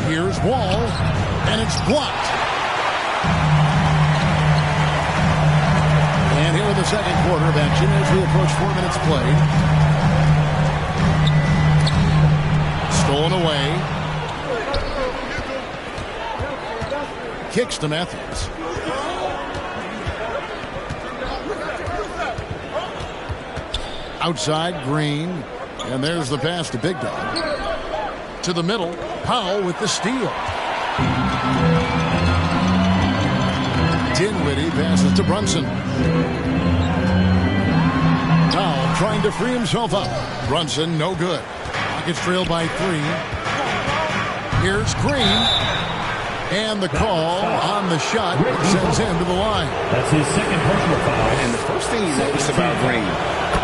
Speaker 3: Here's Wall, and it's blocked. And here in the second quarter of action as we approach 4 minutes played. Stolen away. Kicks to Matthews. Outside, Green. And there's the pass to Big Dog. To the middle, Powell with the steal. Dinwiddie passes to Brunson. Powell trying to free himself up. Brunson, no good. Rockets trail by 3. Here's Green. And the call on the shot sends him to the line.
Speaker 10: That's his second personal foul.
Speaker 12: And the first thing you notice about Green,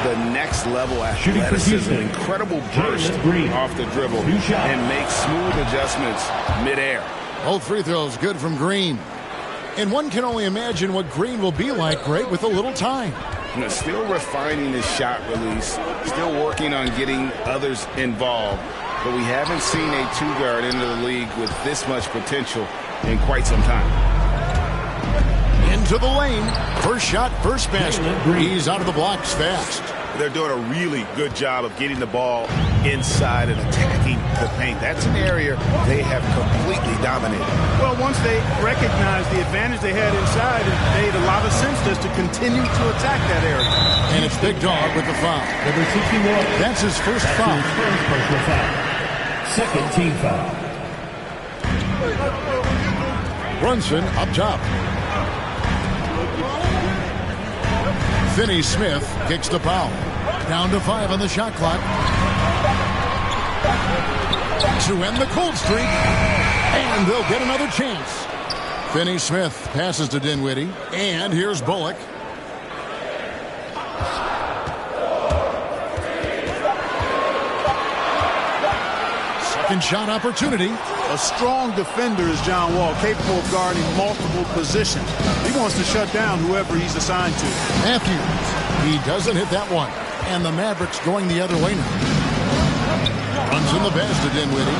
Speaker 12: the next level athleticism, incredible burst off the dribble, and makes smooth adjustments midair.
Speaker 3: Both free throws good from Green. And one can only imagine what Green will be like, Greg, with a little time.
Speaker 12: You know, still refining his shot release, still working on getting others involved. But we haven't seen a two-guard into the league with this much potential in quite some time.
Speaker 3: Into the lane. First shot, first basket. He's out of the blocks fast.
Speaker 12: They're doing a really good job of getting the ball inside and attacking the paint. That's an area they have completely dominated.
Speaker 6: Well, once they recognized the advantage they had inside, it made a lot of sense just to continue to attack that area.
Speaker 3: And it's Big Dog with the foul.
Speaker 10: Number 61.
Speaker 3: That's his first foul.
Speaker 10: First personal foul. Second team foul.
Speaker 3: Brunson up top. Finney-Smith kicks the foul. Down to 5 on the shot clock. To end the cold streak. And they'll get another chance. Finney-Smith passes to Dinwiddie. And here's Bullock. Second shot opportunity.
Speaker 6: A strong defender is John Wall, capable of guarding multiple positions. He wants to shut down whoever he's assigned to.
Speaker 3: Matthews. He doesn't hit that one. And the Mavericks going the other way now. Runs in the pass to Dinwiddie.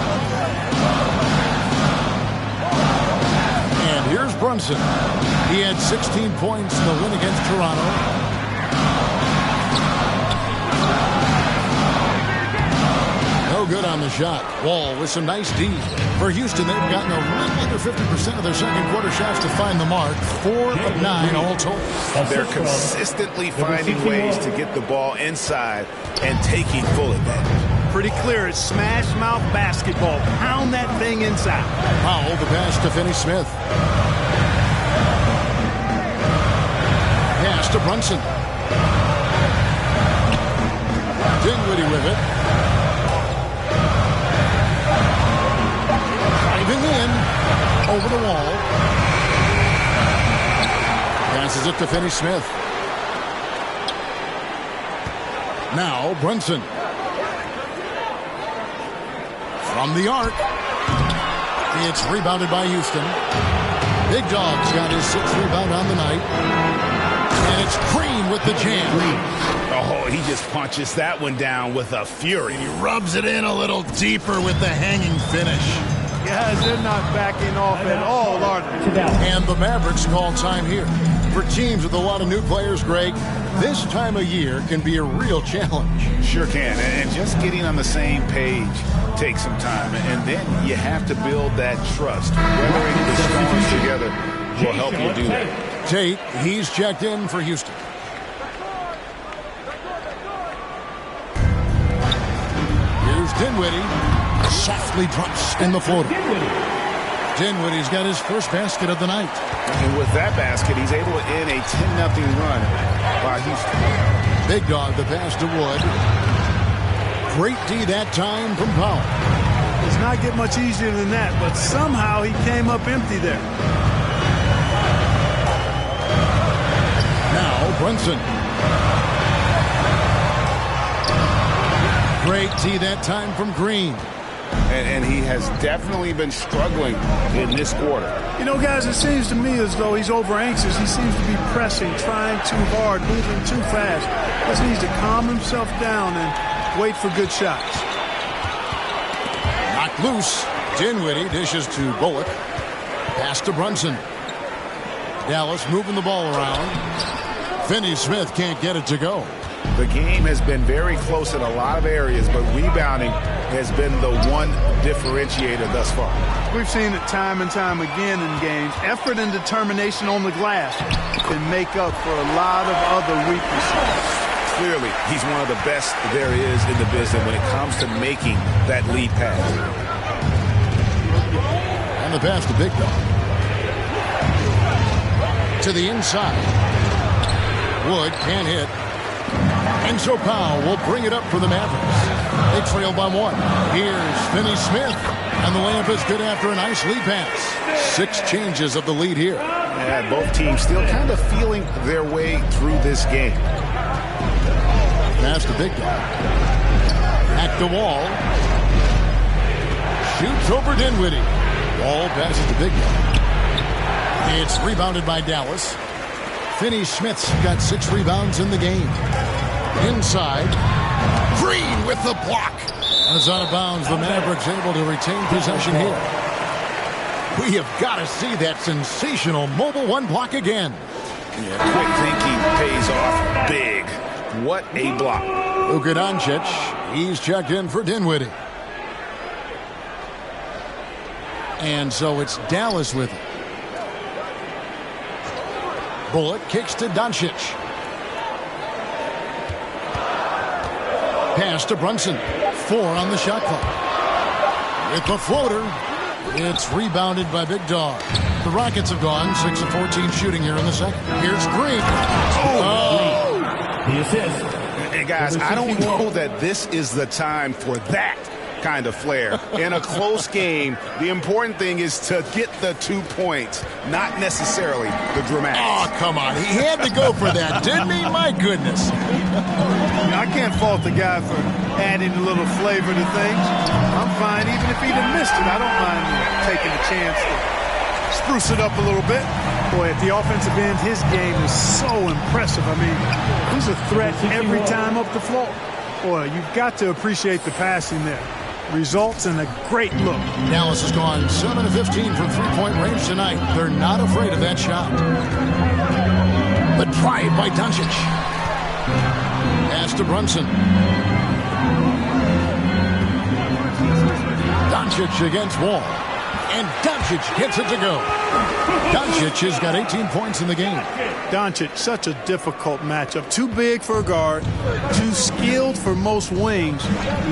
Speaker 3: And here's Brunson. He had 16 points in the win against Toronto. No good on the shot. Wall with some nice D. For Houston, they've gotten a little under 50% of their second quarter shots to find the mark. 4 of 9 all told.
Speaker 12: They're consistently finding ways to get the ball inside and taking full advantage.
Speaker 6: Pretty clear. It's smash mouth basketball. Pound that thing inside.
Speaker 3: Powell, the pass to Finney-Smith. Pass to Brunson. Dinwiddie with it. Driving in. Over the wall. Passes it to Finney-Smith. Now Brunson. From the arc. It's rebounded by Houston. Big Dog's got his 6th rebound on the night. And it's Green with the jam.
Speaker 12: Oh, he just punches that one down with a fury.
Speaker 3: He rubs it in a little deeper with the hanging finish.
Speaker 6: Guys, they're not backing off at all, are they?
Speaker 3: And the Mavericks call time here. For teams with a lot of new players, Greg, this time of year can be a real challenge.
Speaker 12: Sure can. And just getting on the same page takes some time. And then you have to build that trust. Weathering the storms together will help you do that.
Speaker 3: Tate, he's checked in for Houston. Here's Dinwiddie. Softly drops in the floater. Dinwiddie's got his first basket of the night.
Speaker 12: And with that basket, he's able to end a 10-0 run by Houston.
Speaker 3: Big Dog, the pass to Wood. Great D that time from Powell.
Speaker 6: Does not get much easier than that, but somehow he came up empty there.
Speaker 3: Now Brunson. Great D that time from Green.
Speaker 12: And he has definitely been struggling in this quarter.
Speaker 6: You know, guys, it seems to me as though he's over anxious. He seems to be pressing, trying too hard, moving too fast. Just needs to calm himself down and wait for good shots.
Speaker 3: Knocked loose. Dinwiddie dishes to Bullock. Pass to Brunson. Dallas moving the ball around. Finney-Smith can't get it to go.
Speaker 12: The game has been very close in a lot of areas, but rebounding has been the one differentiator thus far.
Speaker 6: We've seen it time and time again in games. Effort and determination on the glass can make up for a lot of other weaknesses.
Speaker 12: Clearly, he's one of the best there is in the business when it comes to making that lead pass.
Speaker 3: And the pass to Big Dog. To the inside. Wood can't hit. And so Powell will bring it up for the Mavericks. They trail by 1. Here's Finney-Smith. And the layup is good after a nice lead pass. 6 changes of the lead here.
Speaker 12: Yeah, both teams still kind of feeling their way through this game.
Speaker 3: Pass to Big Dog. Back to Wall. Shoots over Dinwiddie. Wall passes to Big Dog. It's rebounded by Dallas. Finney-Smith's got 6 rebounds in the game. Inside. Green with the block. And it's out of bounds. The Mavericks able to retain possession here. We have got to see that sensational mobile one block again.
Speaker 12: Yeah, quick thinking pays off big. What a block.
Speaker 3: Luka Doncic, he's checked in for Dinwiddie. And so it's Dallas with it. Bullock kicks to Doncic. Pass to Brunson. 4 on the shot clock. With the floater, it's rebounded by Big Dog. The Rockets have gone 6 of 14 shooting here in the second. Here's Green.
Speaker 10: Oh. The assist.
Speaker 12: Hey, guys, I don't know that this is the time for that kind of flair. In a close game, the important thing is to get the 2 points, not necessarily the dramatics.
Speaker 3: Oh, come on. He had to go for that, didn't he? My goodness.
Speaker 6: I can't fault the guy for adding a little flavor to things. I'm fine. Even if he'd have missed it, I don't mind taking a chance to spruce it up a little bit. Boy, at the offensive end, his game is so impressive. I mean, he's a threat every time up the floor. Boy, you've got to appreciate the passing there. Results in a great look.
Speaker 3: Dallas has gone 7 of 15 from three-point range tonight. They're not afraid of that shot. The drive by Doncic. Pass to Brunson. Doncic against Wall. And Doncic gets it to go. Doncic has got 18 points in the game.
Speaker 6: Doncic, such a difficult matchup. Too big for a guard, too skilled for most wings.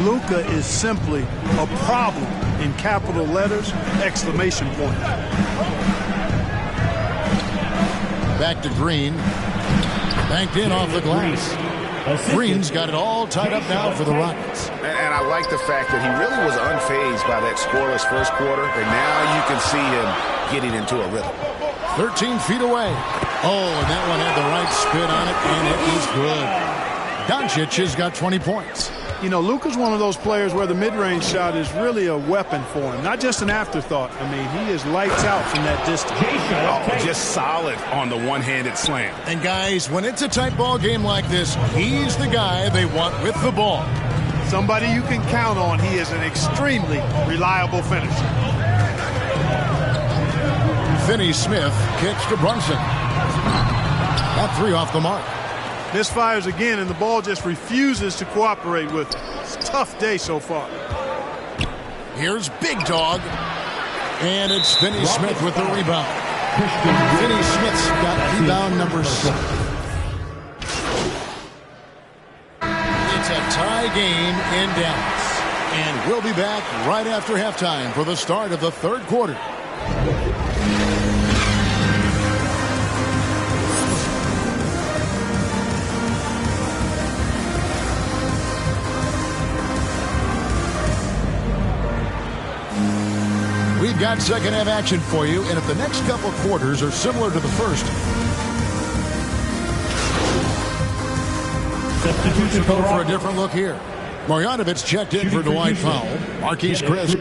Speaker 6: Luka is simply a problem in capital letters, exclamation point.
Speaker 3: Back to Green. Banked in off the glass. Green's got it all tied up now for the Rockets.
Speaker 12: And I like the fact that he really was unfazed by that scoreless first quarter, and now you can see him getting into a rhythm.
Speaker 3: 13 feet away. Oh, and that one had the right spin on it, and it is good. Doncic has got 20 points.
Speaker 6: You know, Luka's one of those players where the mid-range shot is really a weapon for him, not just an afterthought. I mean, he is lights out from that distance.
Speaker 12: Oh, just solid on the one-handed slam.
Speaker 3: And guys, when it's a tight ball game like this, he's the guy they want with the ball.
Speaker 6: Somebody you can count on. He is an extremely reliable finisher.
Speaker 3: Finney-Smith kicks to Brunson. That 3 off the mark.
Speaker 6: Misfires again, and the ball just refuses to cooperate with it. It's a tough day so far.
Speaker 3: Here's Big Dog. And it's Finney-Smith with the rebound. Finney-Smith's got rebound number 7. It's a tie game in Dallas. And we'll be back right after halftime for the start of the third quarter. We've got second half action for you, and if the next couple quarters are similar to the first, go for a different look here. Marjanovic checked in for Dwight Powell. Marquise Chris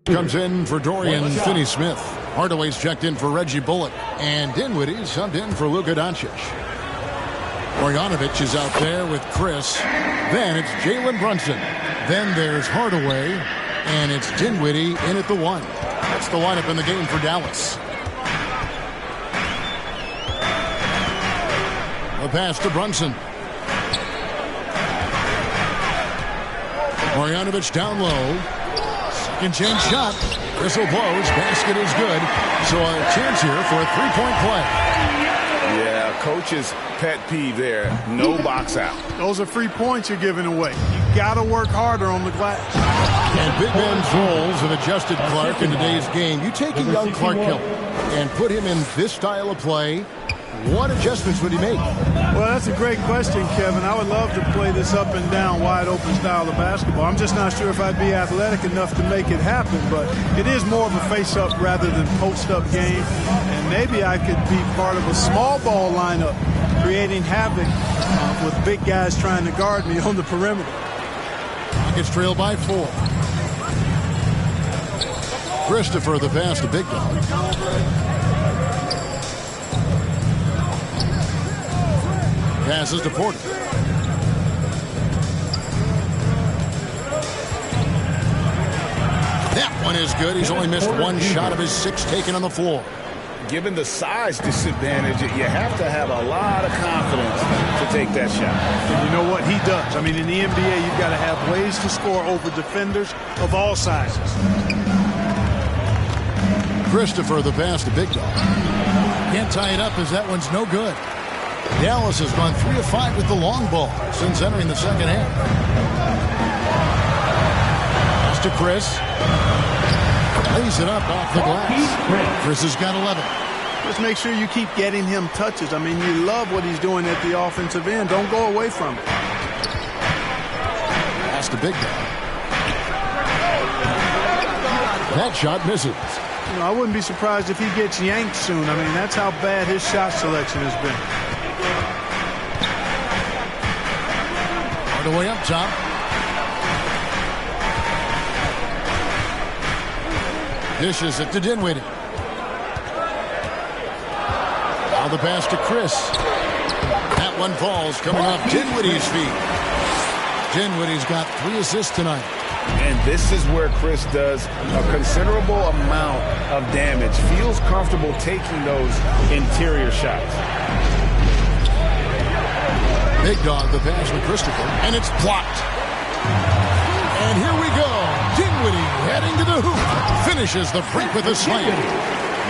Speaker 3: comes in for Dorian Finney-Smith. Hardaway's checked in for Reggie Bullock, and Dinwiddie subbed in for Luka Doncic. Marjanovic is out there with Chris. Then it's Jalen Brunson. Then there's Hardaway, and it's Dinwiddie in at the 1. That's the lineup in the game for Dallas. A pass to Brunson. Marjanovic down low. Second chance shot. Whistle blows. Basket is good. So a chance here for a three-point play.
Speaker 12: Yeah, coach's pet peeve there. No box out.
Speaker 6: Those are free points you're giving away. You got to work harder on the glass.
Speaker 3: And big men's roles have adjusted Clark in today's game. You take a young Clark Hill and put him in this style of play. What adjustments would he make?
Speaker 6: Well, that's a great question, Kevin. I would love to play this up and down, wide open style of basketball. I'm just not sure if I'd be athletic enough to make it happen, but it is more of a face-up rather than post-up game. And maybe I could be part of a small ball lineup, creating havoc with big guys trying to guard me on the perimeter.
Speaker 3: It's trailed by 4. Christopher the pass to Big Dog. Passes to Porter. is good. He's only missed one shot of his 6 taken on the floor.
Speaker 12: Given the size disadvantage, you have to have a lot of confidence to take that shot.
Speaker 6: And you know what? He does. I mean, in the NBA, you've got to have ways to score over defenders of all sizes.
Speaker 3: Christopher, the pass to Big Dog. Can't tie it up as that one's no good. Dallas has gone 3 of 5 with the long ball since entering the second half. Pass to Chris. Lays it up off the glass. Chris has got 11.
Speaker 6: Just make sure you keep getting him touches. I mean, you love what he's doing at the offensive end. Don't go away from it.
Speaker 3: Pass to Big Dog. That shot misses.
Speaker 6: You know, I wouldn't be surprised if he gets yanked soon. I mean, that's how bad his shot selection has been.
Speaker 3: All the way up top. Dishes it to Dinwiddie. Now the pass to Chris. That one falls coming off Dinwiddie's feet. Dinwiddie's got 3 assists tonight.
Speaker 12: And this is where Chris does a considerable amount of damage. Feels comfortable taking those interior shots.
Speaker 3: Big Dog, the pass with Christopher, and it's blocked. And here we go. Dinwiddie heading to the hoop. Finishes the break with a slam.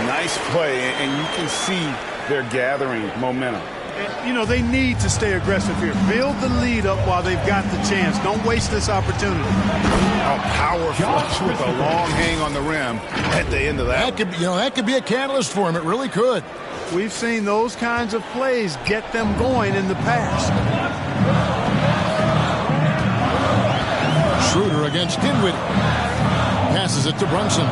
Speaker 12: Nice play, and you can see they're gathering momentum.
Speaker 6: And, you know, they need to stay aggressive here. Build the lead up while they've got the chance. Don't waste this opportunity.
Speaker 12: A power flush with a long hang on the rim at the end of that.
Speaker 3: That could be a catalyst for him. It really could.
Speaker 6: We've seen those kinds of plays get them going in the past.
Speaker 3: Schroeder against Dinwiddie. Passes it to Brunson.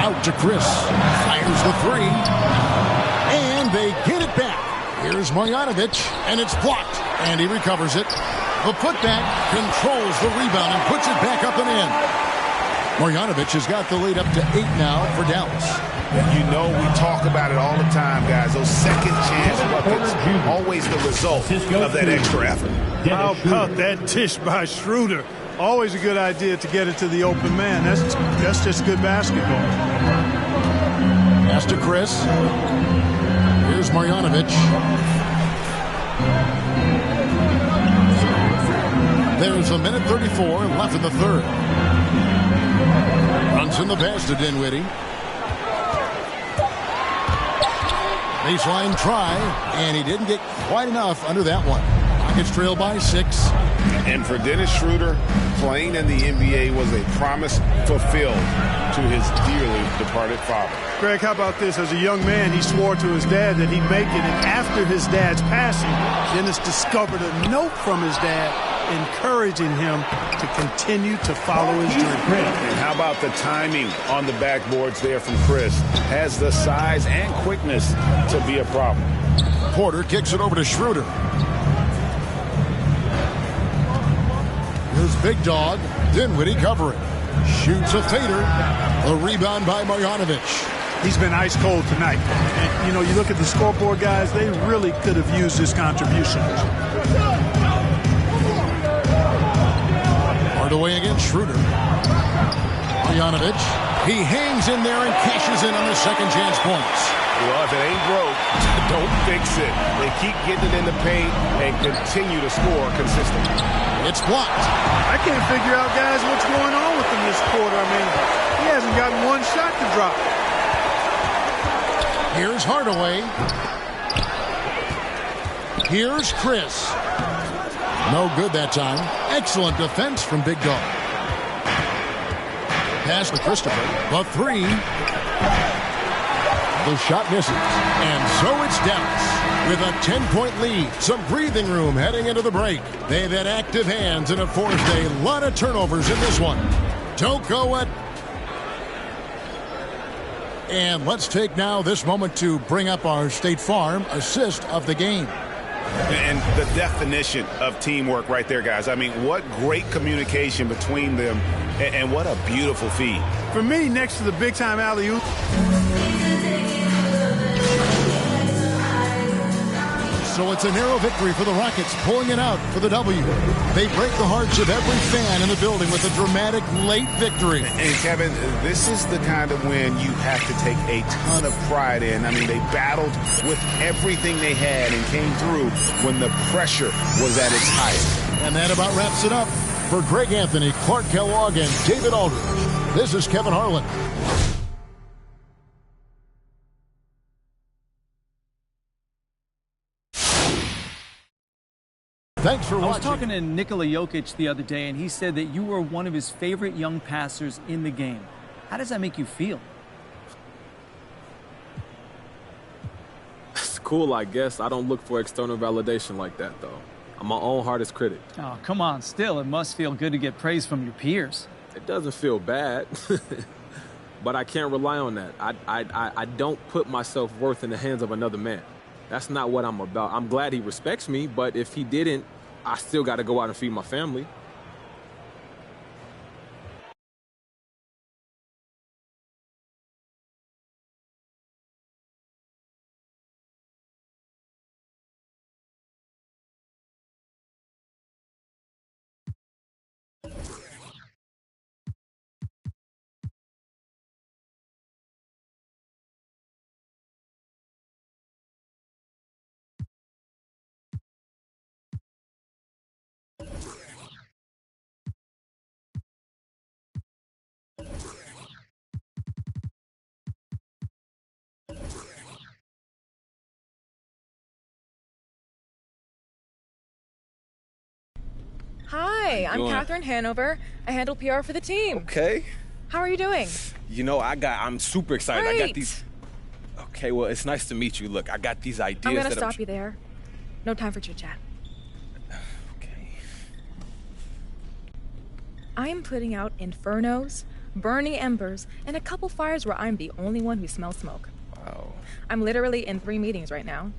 Speaker 3: Out to Chris. Fires the 3. And they get it back. Here's Marjanovic, and it's blocked. And he recovers it. The putback controls the rebound and puts it back up and in. Marjanovic has got the lead up to 8 now for Dallas.
Speaker 12: You know, we talk about it all the time, guys. Those second chance buckets, always the result of that extra effort.
Speaker 6: How about that dish by Schroeder? Always a good idea to get it to the open man. That's just good basketball.
Speaker 3: Pass to Chris. Here's Marjanovic. There's a minute 34 left in the third. Runs in the pass to Dinwiddie. Baseline try, and he didn't get quite enough under that one. Rockets trail by 6.
Speaker 12: And for Dennis Schroeder, playing in the NBA was a promise fulfilled to his dearly departed father.
Speaker 6: Greg, how about this? As a young man, he swore to his dad that he'd make it, and after his dad's passing, Dennis discovered a note from his dad encouraging him to continue to follow his dream.
Speaker 12: And how about the timing on the backboards there from Chris? Has the size and quickness to be a problem.
Speaker 3: Porter kicks it over to Schroeder. Here's Big Dog. Dinwiddie covering. Shoots a fader. The rebound by Marjanovic.
Speaker 6: He's been ice cold tonight. And, you know, you look at the scoreboard, guys, they really could have used his contribution.
Speaker 3: Away against Schroeder. Marjanovic. He hangs in there and cashes in on the second chance points.
Speaker 12: Well, if it ain't broke, don't fix it. They keep getting it in the paint and continue to score consistently.
Speaker 3: It's blocked.
Speaker 6: I can't figure out, guys, what's going on with him this quarter. I mean, he hasn't gotten one shot to drop.
Speaker 3: Here's Hardaway. Here's Chris. No good that time. Excellent defense from Big Dog. Pass to Christopher. The 3. The shot misses. And so it's Dallas with a 10-point lead. Some breathing room heading into the break. They've had active hands and have forced a lot of turnovers in this one. Don't go at... And let's take now this moment to bring up our State Farm assist of the game.
Speaker 12: And the definition of teamwork right there, guys. I mean, what great communication between them, and what a beautiful feed.
Speaker 6: For me, next to the big-time alley-oop.
Speaker 3: So it's a narrow victory for the Rockets, pulling it out for the W. They break the hearts of every fan in the building with a dramatic late victory.
Speaker 12: And Kevin, this is the kind of win you have to take a ton of pride in. I mean, they battled with everything they had and came through when the pressure was at its highest.
Speaker 3: And that about wraps it up. For Greg Anthony, Clark Kellogg, and David Aldridge, this is Kevin Harlan. Thanks for watching.
Speaker 11: I was talking to Nikola Jokic the other day, and he said that you were one of his favorite young passers in the game. How does that make you feel?
Speaker 8: It's cool, I guess. I don't look for external validation like that, though. I'm my own hardest critic.
Speaker 11: Oh, come on. Still, it must feel good to get praise from your peers.
Speaker 8: It doesn't feel bad, but I can't rely on that. I don't put my self-worth in the hands of another man. That's not what I'm about. I'm glad he respects me, but if he didn't, I still got to go out and feed my family.
Speaker 13: Hi, I'm Catherine Hanover. I handle PR for the team.
Speaker 14: Okay.
Speaker 13: How are you doing?
Speaker 14: You know, I'm super excited.
Speaker 13: Great.
Speaker 14: I got these. Okay, well, it's nice to meet you. Look, I got these ideas.
Speaker 13: I'm gonna stop you there. No time for chit chat.
Speaker 14: Okay.
Speaker 13: I am putting out infernos, burning embers, and a couple fires where I'm the only one who smells smoke.
Speaker 14: Wow.
Speaker 13: I'm literally in 3 meetings right now.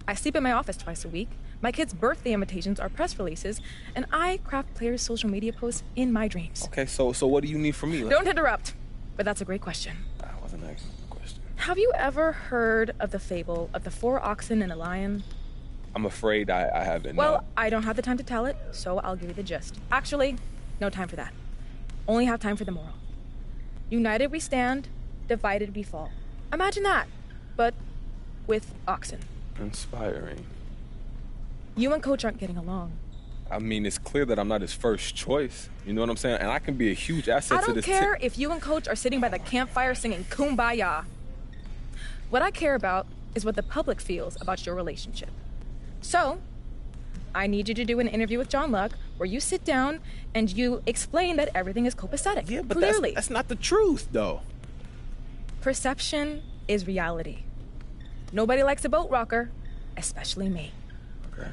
Speaker 13: I sleep in my office twice a week. My kids' birthday invitations are press releases, and I craft players' social media posts in my dreams.
Speaker 14: Okay, so what do you need from me?
Speaker 13: Don't interrupt, but that's a great question.
Speaker 14: I wasn't asking a question.
Speaker 13: Have you ever heard of the fable of the 4 oxen and a lion?
Speaker 14: I'm afraid I haven't.
Speaker 13: Well,
Speaker 14: no.
Speaker 13: I don't have the time to tell it, so I'll give you the gist. Actually, no time for that. Only have time for the moral. United we stand, divided we fall. Imagine that, but with oxen.
Speaker 14: Inspiring.
Speaker 13: You and Coach aren't getting along.
Speaker 14: I mean, it's clear that I'm not his first choice. You know what I'm saying? And I can be a huge asset to this team.
Speaker 13: I don't care if you and Coach are sitting by the campfire singing Kumbaya. What I care about is what the public feels about your relationship. So, I need you to do an interview with John Luck where you sit down and you explain that everything is copacetic.
Speaker 14: Yeah, but
Speaker 13: clearly.
Speaker 14: That's not the truth, though.
Speaker 13: Perception is reality. Nobody likes a boat rocker, especially me.
Speaker 14: Okay.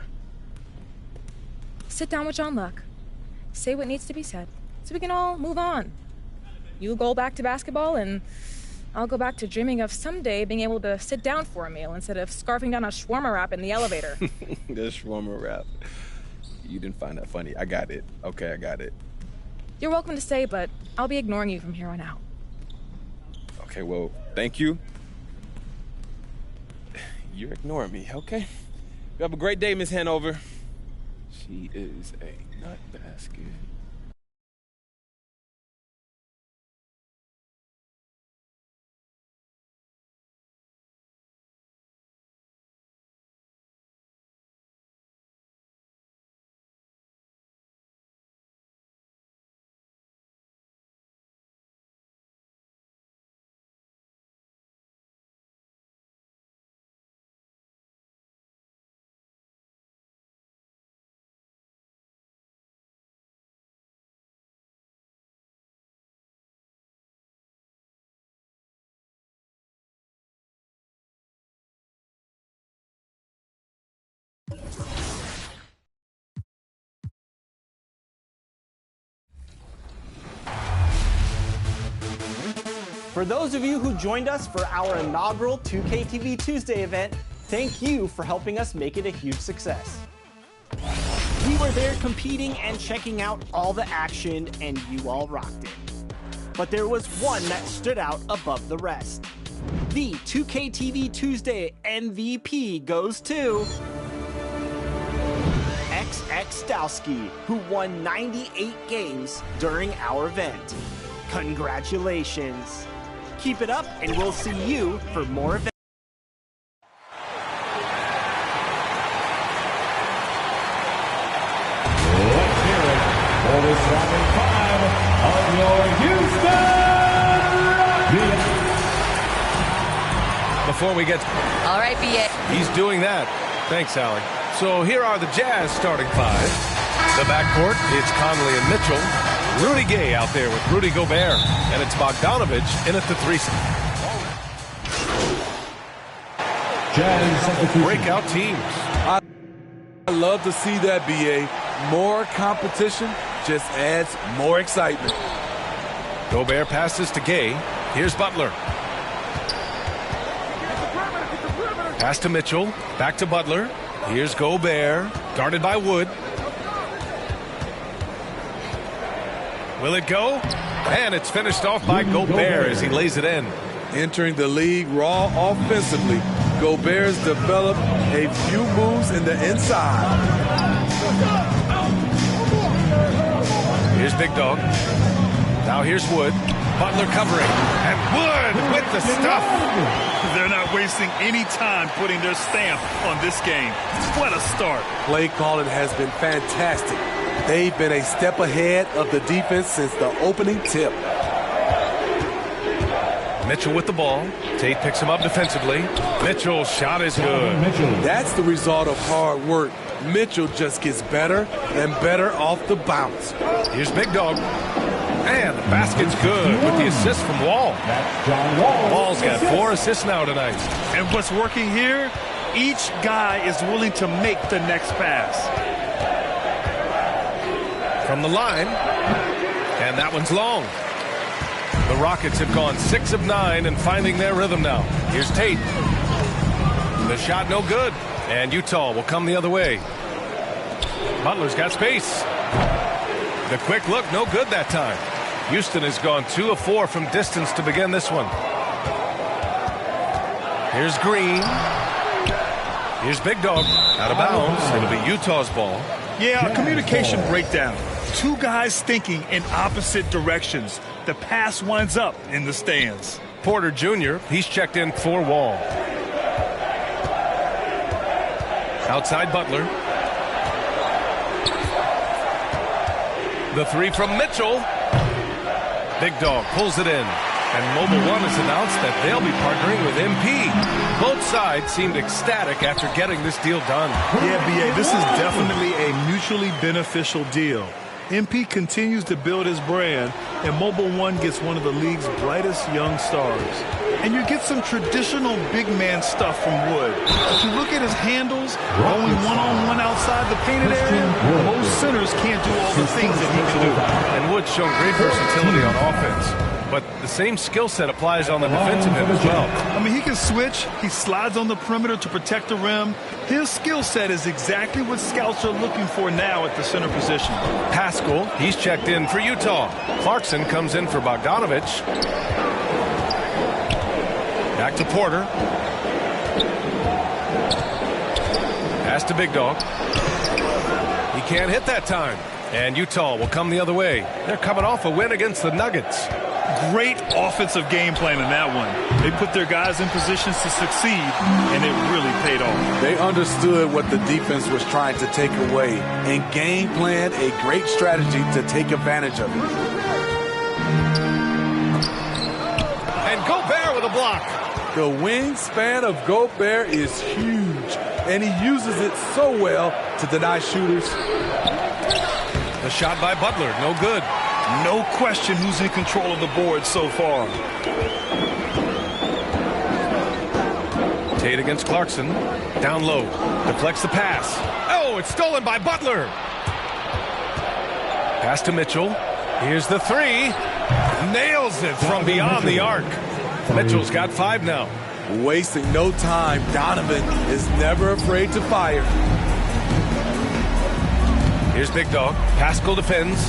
Speaker 13: Sit down with John Luck. Say what needs to be said so we can all move on. You go back to basketball and I'll go back to dreaming of someday being able to sit down for a meal instead of scarfing down a shawarma wrap in the elevator.
Speaker 14: The shawarma wrap. You didn't find that funny. I got it. Okay, I got it.
Speaker 13: You're welcome to stay, but I'll be ignoring you from here on out.
Speaker 14: Okay, well, thank you. You're ignoring me, okay? You have a great day, Miss Hanover. She is a nut basket.
Speaker 15: For those of you who joined us for our inaugural 2K TV Tuesday event, thank you for helping us make it a huge success. We were there competing and checking out all the action, and you all rocked it. But there was one that stood out above the rest. The 2K TV Tuesday MVP goes to Stowski, who won 98 games during our event. Congratulations. Keep it up, and we'll see you for more events.
Speaker 10: Let's hear it for the starting five of your Houston Rockets.
Speaker 4: Before we get...
Speaker 16: All right, B.A.
Speaker 4: He's doing that. Thanks, Allie. So here are the Jazz starting five. The backcourt, it's Conley and Mitchell. Rudy Gay out there with Rudy Gobert. And it's Bogdanovich in at the 3. Breakout teams.
Speaker 17: I love to see that, B.A. More competition just adds more excitement.
Speaker 4: Gobert passes to Gay. Here's Butler. Pass to Mitchell. Back to Butler. Here's Gobert. Guarded by Wood. Will it go? And it's finished off by Gobert as he lays it in.
Speaker 17: Entering the league raw offensively, Gobert's developed a few moves in the inside.
Speaker 4: Here's Big Dog. Now here's Wood. Butler covering. And Wood with the stuff.
Speaker 6: They're not wasting any time putting their stamp on this game. What a start.
Speaker 17: Play calling has been fantastic. They've been a step ahead of the defense since the opening tip.
Speaker 4: Mitchell with the ball. Tate picks him up defensively. Mitchell's shot is good.
Speaker 17: That's the result of hard work. Mitchell just gets better and better off the bounce.
Speaker 4: Here's Big Dog. And the basket's good with the assist from Wall. Wall's got 4 assists now tonight.
Speaker 6: And what's working here, each guy is willing to make the next pass.
Speaker 4: From the line. And that one's long. The Rockets have gone 6 of 9 and finding their rhythm now. Here's Tate. The shot no good. And Utah will come the other way. Butler's got space. The quick look no good that time. Houston has gone 2 of 4 from distance to begin this one. Here's Green. Here's Big Dog. Out of bounds. It'll be Utah's ball.
Speaker 6: Yeah, a communication breakdown. 2 guys thinking in opposite directions. The pass winds up in the stands.
Speaker 4: Porter Jr., he's checked in for Wall. Outside Butler. The 3 from Mitchell. Big Dog pulls it in. And Mobile One has announced that they'll be partnering with MP. Both sides seemed ecstatic after getting this deal done.
Speaker 6: Yeah, B.A., this is definitely a mutually beneficial deal. MP continues to build his brand, and Mobile One gets one of the league's brightest young stars. And you get some traditional big man stuff from Wood. If you look at his handles, going one-on-one outside the painted area, most centers can't do all the things that he can do.
Speaker 4: And Wood's shown great versatility on offense. But the same skill set applies on the defensive end as well.
Speaker 6: I mean, he can switch. He slides on the perimeter to protect the rim. His skill set is exactly what scouts are looking for now at the center position.
Speaker 4: Pascal, he's checked in for Utah. Clarkson comes in for Bogdanovich. Back to Porter. Pass to Big Dog. He can't hit that time. And Utah will come the other way. They're coming off a win against the Nuggets.
Speaker 6: Great offensive game plan in that one. They put their guys in positions to succeed, and it really paid off.
Speaker 17: They understood what the defense was trying to take away and game planned a great strategy to take advantage of it.
Speaker 4: And Gobert with a block.
Speaker 17: The wingspan of Gobert is huge, and he uses it so well to deny shooters.
Speaker 4: The shot by Butler, no good.
Speaker 6: No question who's in control of the board so far.
Speaker 4: Tate against Clarkson. Down low. Deflects the pass. Oh, it's stolen by Butler. Pass to Mitchell. Here's the 3. Nails it from beyond the arc. Mitchell's got 5 now.
Speaker 17: Wasting no time. Donovan is never afraid to fire.
Speaker 4: Here's Big Dog. Pascal defends.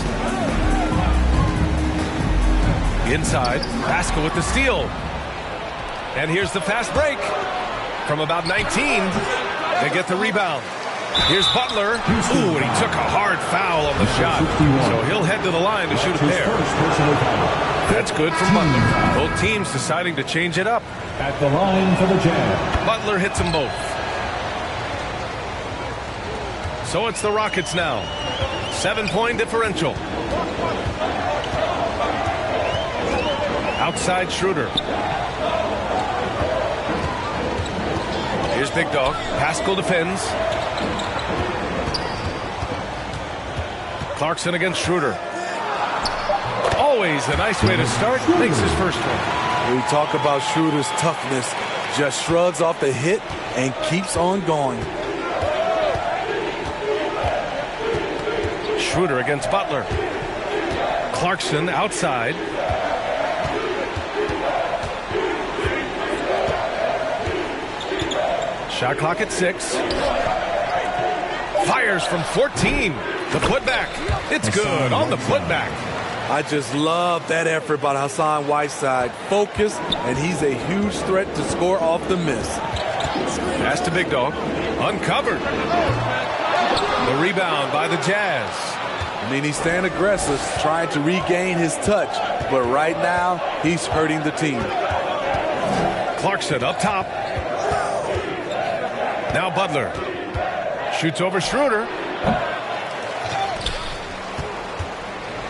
Speaker 4: Inside. Pascal with the steal. And here's the fast break. From about 19, they get the rebound. Here's Butler. Ooh, and he took a hard foul on the shot. So he'll head to the line to shoot a pair. That's good from Butler. Both teams deciding to change it up.
Speaker 10: At the line for the Jazz.
Speaker 4: Butler hits them both. So it's the Rockets now. 7-point differential. Outside Schroeder. Here's Big Dog. Pascal defends. Clarkson against Schroeder. Always a nice way to start. Makes his first one.
Speaker 17: We talk about Schroeder's toughness. Just shrugs off the hit and keeps on going.
Speaker 4: Schroeder against Butler. Clarkson outside. Shot clock at 6. Fires from 14. The putback. It's good on the putback.
Speaker 17: I just love that effort by Hassan Whiteside. Focus, and he's a huge threat to score off the miss.
Speaker 4: Pass to Big Dog. Uncovered. The rebound by the Jazz.
Speaker 17: I mean, he's staying aggressive, trying to regain his touch. But right now, he's hurting the team.
Speaker 4: Clarkson up top. Now Butler. Shoots over Schroeder.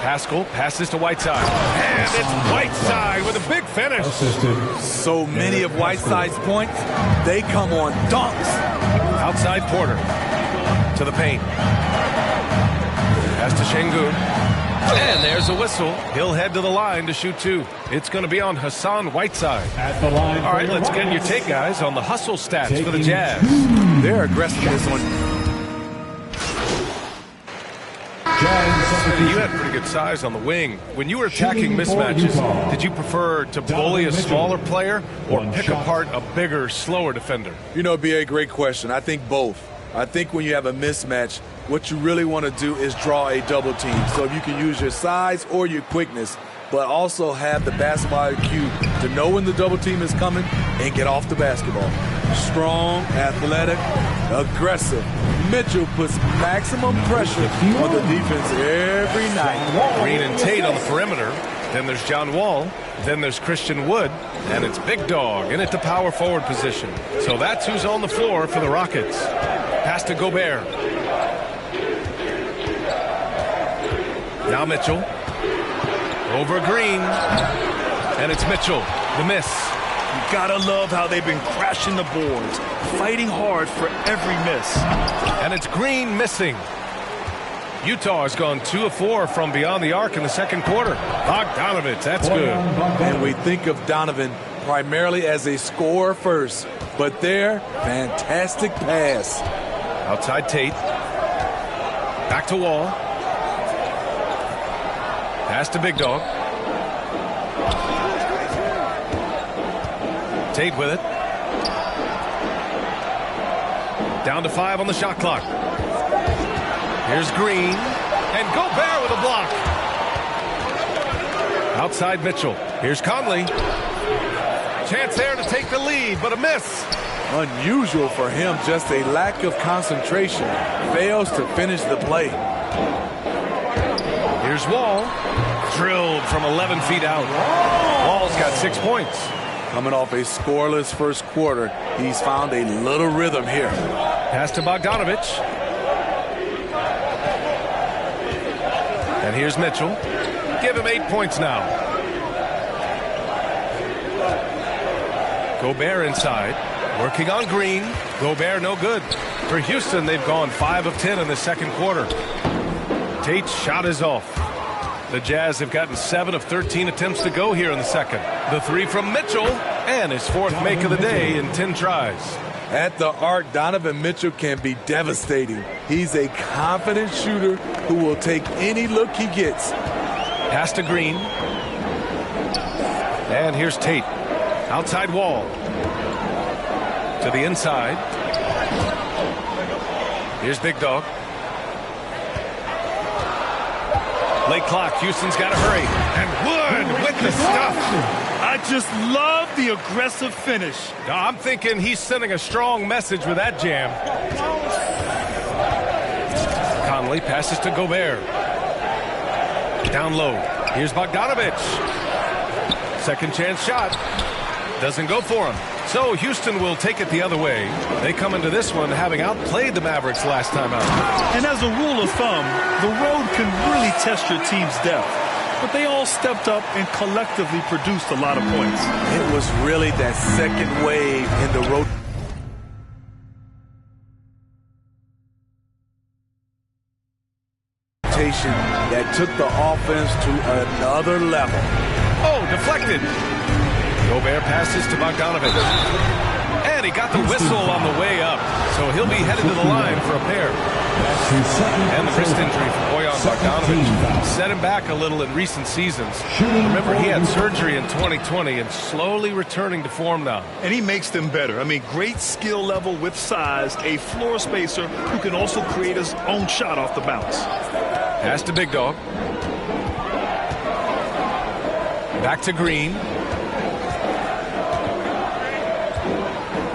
Speaker 4: Pascal passes to Whiteside. And it's Whiteside with a big finish.
Speaker 17: So many of Whiteside's points, they come on dunks.
Speaker 4: Outside Porter. To the paint. Pass to Şengün. And there's a whistle. He'll head to the line to shoot 2. It's going to be on Hassan Whiteside.
Speaker 10: At the line.
Speaker 4: All right, let's get your take, guys, on the hustle stats for the Jazz.
Speaker 17: Their aggressiveness on...
Speaker 4: You had pretty good size on the wing. When you were attacking mismatches, did you prefer to bully a smaller player or pick apart a bigger, slower defender?
Speaker 17: You know, it'd be a great question. I think both. I think when you have a mismatch, what you really want to do is draw a double team. So if you can use your size or your quickness, but also have the basketball IQ to know when the double team is coming and get off the basketball. Strong, athletic, aggressive. Mitchell puts maximum pressure on the defense every night.
Speaker 4: Green and Tate on the perimeter. Then there's John Wall. Then there's Christian Wood. And it's Big Dog in at the power forward position. So that's who's on the floor for the Rockets. Pass to Gobert. Now Mitchell. Over Green. And it's Mitchell. The miss.
Speaker 6: You gotta love how they've been crashing the boards, fighting hard for every miss.
Speaker 4: And it's Green missing. Utah has gone 2 of 4 from beyond the arc in the second quarter. Bogdanovich, that's good.
Speaker 17: And we think of Donovan primarily as a scorer first, but there, fantastic pass.
Speaker 4: Outside Tate. Back to Wall. Pass to Big Dog. Tate with it. Down to 5 on the shot clock. Here's Green. And Gobert with a block. Outside Mitchell. Here's Conley. Chance there to take the lead, but a miss.
Speaker 17: Unusual for him, just a lack of concentration. Fails to finish the play.
Speaker 4: Here's Wall. Drilled from 11 feet out. Wall's got 6 points.
Speaker 17: Coming off a scoreless first quarter, he's found a little rhythm here.
Speaker 4: Pass to Bogdanovich. And here's Mitchell. Give him 8 points now. Gobert inside. Working on Green. Gobert no good. For Houston, they've gone 5 of 10 in the second quarter. Tate's shot is off. The Jazz have gotten 7 of 13 attempts to go here in the second. The 3 from Mitchell, and his 4th make of the day in 10 tries.
Speaker 17: At the arc, Donovan Mitchell can be devastating. He's a confident shooter who will take any look he gets.
Speaker 4: Pass to Green. And here's Tate. Outside Wall. To the inside. Here's Big Dog. Late clock. Houston's got to hurry. And Wood with the stuff.
Speaker 6: I just love the aggressive finish.
Speaker 4: I'm thinking he's sending a strong message with that jam. Conley passes to Gobert. Down low. Here's Bogdanovic. Second chance shot. Doesn't go for him. So Houston will take it the other way. They come into this one having outplayed the Mavericks last time out.
Speaker 6: And as a rule of thumb, the road can really test your team's depth. But they all stepped up and collectively produced a lot of points.
Speaker 17: It was really that second wave in the road. That took the offense to another level.
Speaker 4: Oh, deflected. Gobert passes to Bogdanovic. And he got the whistle on the way up. So he'll be headed to the line for a pair. And the wrist injury for Bojan Bogdanovic set him back a little in recent seasons. Remember, he had surgery in 2020 and slowly returning to form now.
Speaker 6: And he makes them better. I mean, great skill level with size, a floor spacer who can also create his own shot off the bounce.
Speaker 4: Pass to Big Dog. Back to Green.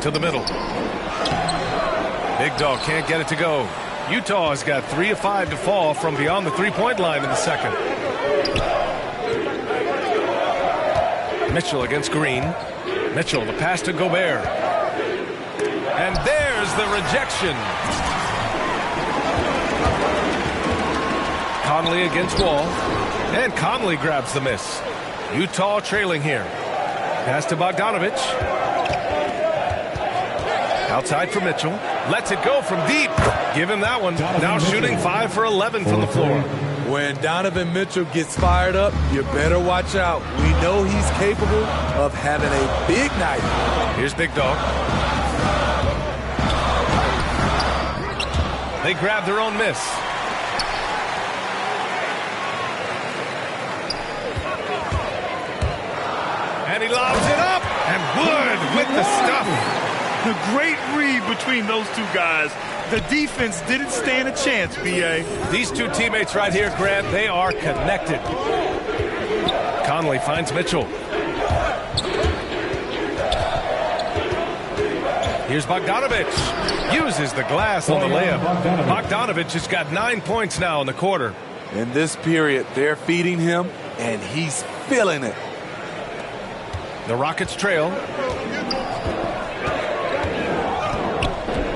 Speaker 4: To the middle. Big Dog can't get it to go. Utah has got 3 of 5 to fall from beyond the three-point line in the second. Mitchell against Green. Mitchell, the pass to Gobert. And there's the rejection. Conley against Wall. And Conley grabs the miss. Utah trailing here. Pass to Bogdanovic. Outside for Mitchell. Lets it go from deep. Give him that one. Now shooting 5 for 11 from the floor.
Speaker 17: When Donovan Mitchell gets fired up, you better watch out. We know he's capable of having a big night.
Speaker 4: Here's Big Dog. They grab their own miss. And he lobs it up. And Wood with the stuff.
Speaker 6: The great read between those two guys. The defense didn't stand a chance, B.A.
Speaker 4: These two teammates right here, Grant, they are connected. Conley finds Mitchell. Here's Bogdanovic. Uses the glass on the layup. Bogdanovic has got 9 points now in the quarter.
Speaker 17: In this period, they're feeding him, and he's feeling it.
Speaker 4: The Rockets trail.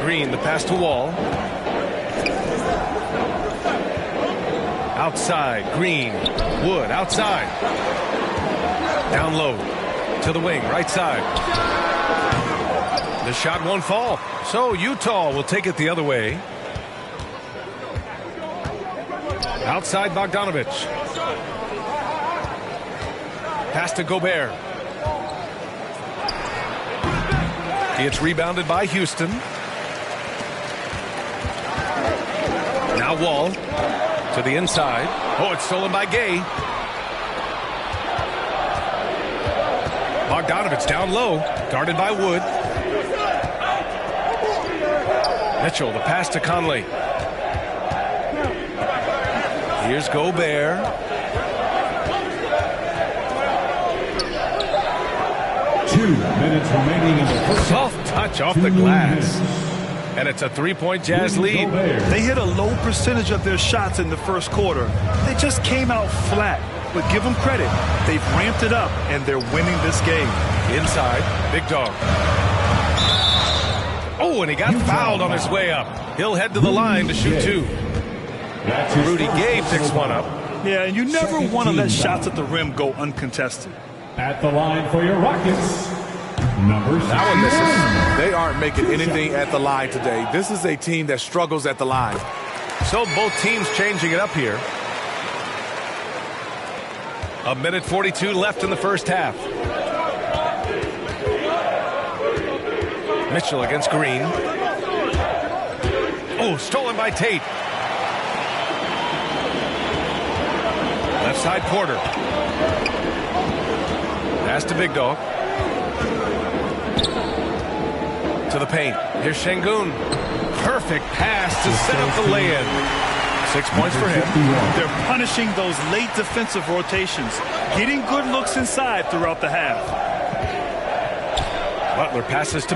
Speaker 4: Green, the pass to Wall. Outside, Green. Wood, outside. Down low. To the wing, right side. The shot won't fall. So Utah will take it the other way. Outside Bogdanovic. Pass to Gobert. It's rebounded by Houston. Now Wall to the inside. Oh, it's stolen by Gay. Bogdanovic down low, guarded by Wood. Mitchell, the pass to Conley. Here's Gobert.
Speaker 10: Two minutes remaining in the first.
Speaker 4: Soft touch off the glass. And it's a three-point Jazz lead.
Speaker 6: They hit a low percentage of their shots in the first quarter. They just came out flat. But give them credit. They've ramped it up, and they're winning this game.
Speaker 4: Inside, Big Dog. Oh, and he got fouled on his way up. He'll head to the line to shoot two. Rudy Gay picks one up.
Speaker 6: Yeah, and you never want to let shots at the rim go uncontested.
Speaker 10: At the line for your Rockets, number 6.
Speaker 17: That one misses. They aren't making anything at the line today. This is a team that struggles at the line.
Speaker 4: So both teams changing it up here. A minute 42 left in the first half. Mitchell against Green. Oh, stolen by Tate. Left side Porter. Pass to Big Dog. To the paint. Here's Şengün. Perfect pass to set up the lay-in. 6 points for him.
Speaker 6: They're punishing those late defensive rotations, getting good looks inside throughout the half.
Speaker 4: Butler passes to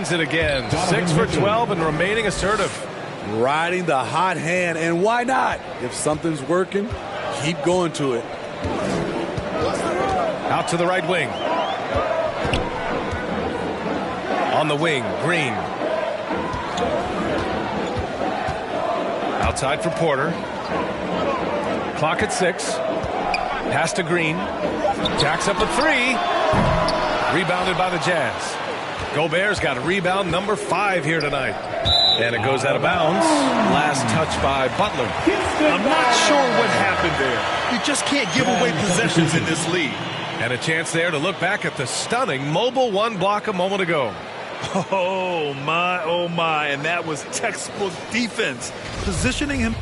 Speaker 4: finds it again. 6 for 12 and remaining assertive.
Speaker 17: Riding the hot hand, and why not? If something's working, keep going to it.
Speaker 4: Out to the right wing. On the wing, Green. Outside for Porter. Clock at 6. Pass to Green. Jacks up a 3. Rebounded by the Jazz. Gobert's got a rebound number 5 here tonight. And it goes out of bounds. Last touch by Butler.
Speaker 6: I'm not sure what happened there. You just can't give away possessions in this league.
Speaker 4: And a chance there to look back at the stunning mobile 1 block a moment ago.
Speaker 6: Oh, my. And that was textbook defense. Positioning him.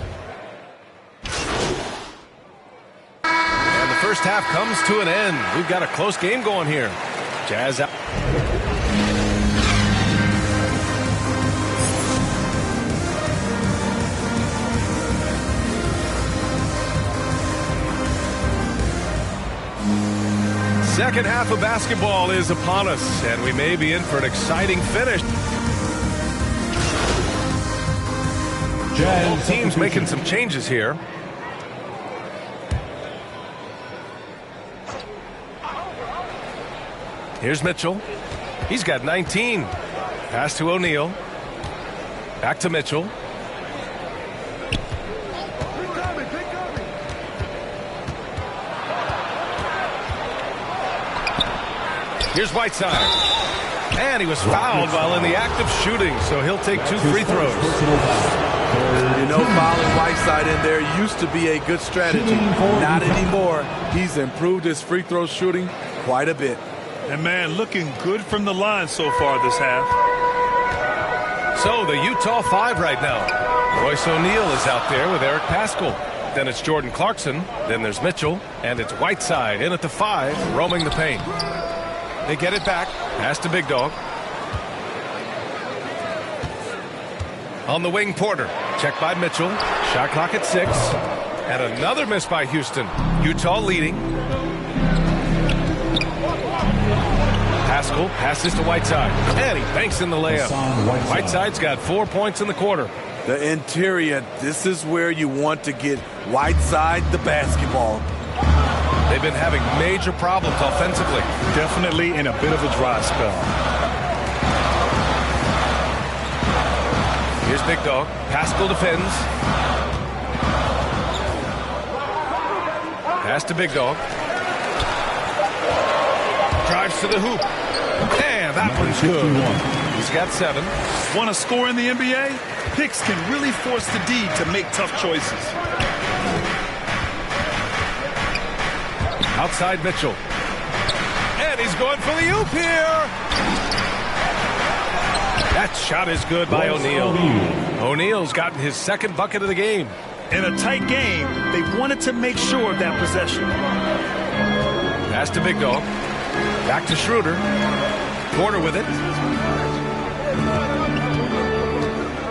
Speaker 4: And the first half comes to an end. We've got a close game going here. Jazz out. Second half of basketball is upon us, and we may be in for an exciting finish. Both teams making some changes here. Here's Mitchell. He's got 19. Pass to O'Neal. Back to Mitchell. Here's Whiteside. And he was fouled while in the act of shooting, so he'll take 2 free throws.
Speaker 17: You know, fouling Whiteside in there used to be a good strategy. Not anymore. He's improved his free throw shooting quite a bit.
Speaker 6: And, man, looking good from the line so far this half.
Speaker 4: So the Utah 5 right now. Royce O'Neal is out there with Eric Paschall. Then it's Jordan Clarkson. Then there's Mitchell. And it's Whiteside in at the 5, roaming the paint. They get it back. Pass to Big Dog. On the wing, Porter. Check by Mitchell. Shot clock at 6. And another miss by Houston. Utah leading. Paschall passes to Whiteside. And he banks in the layup. Whiteside's got 4 points in the quarter.
Speaker 17: The interior, this is where you want to get Whiteside the basketball.
Speaker 4: They've been having major problems offensively.
Speaker 6: Definitely in a bit of a dry spell.
Speaker 4: Here's Big Dog. Paschall defends. Pass to Big Dog. Drives to the hoop. And that one's good. He's got 7.
Speaker 6: Want to score in the NBA? Picks can really force the D to make tough choices.
Speaker 4: Outside Mitchell. And he's going for the oop here. That shot is good by O'Neal. O'Neal's gotten his 2nd bucket of the game.
Speaker 6: In a tight game, they wanted to make sure of that possession.
Speaker 4: Pass to Big Dog. Back to Schroeder. Porter with it.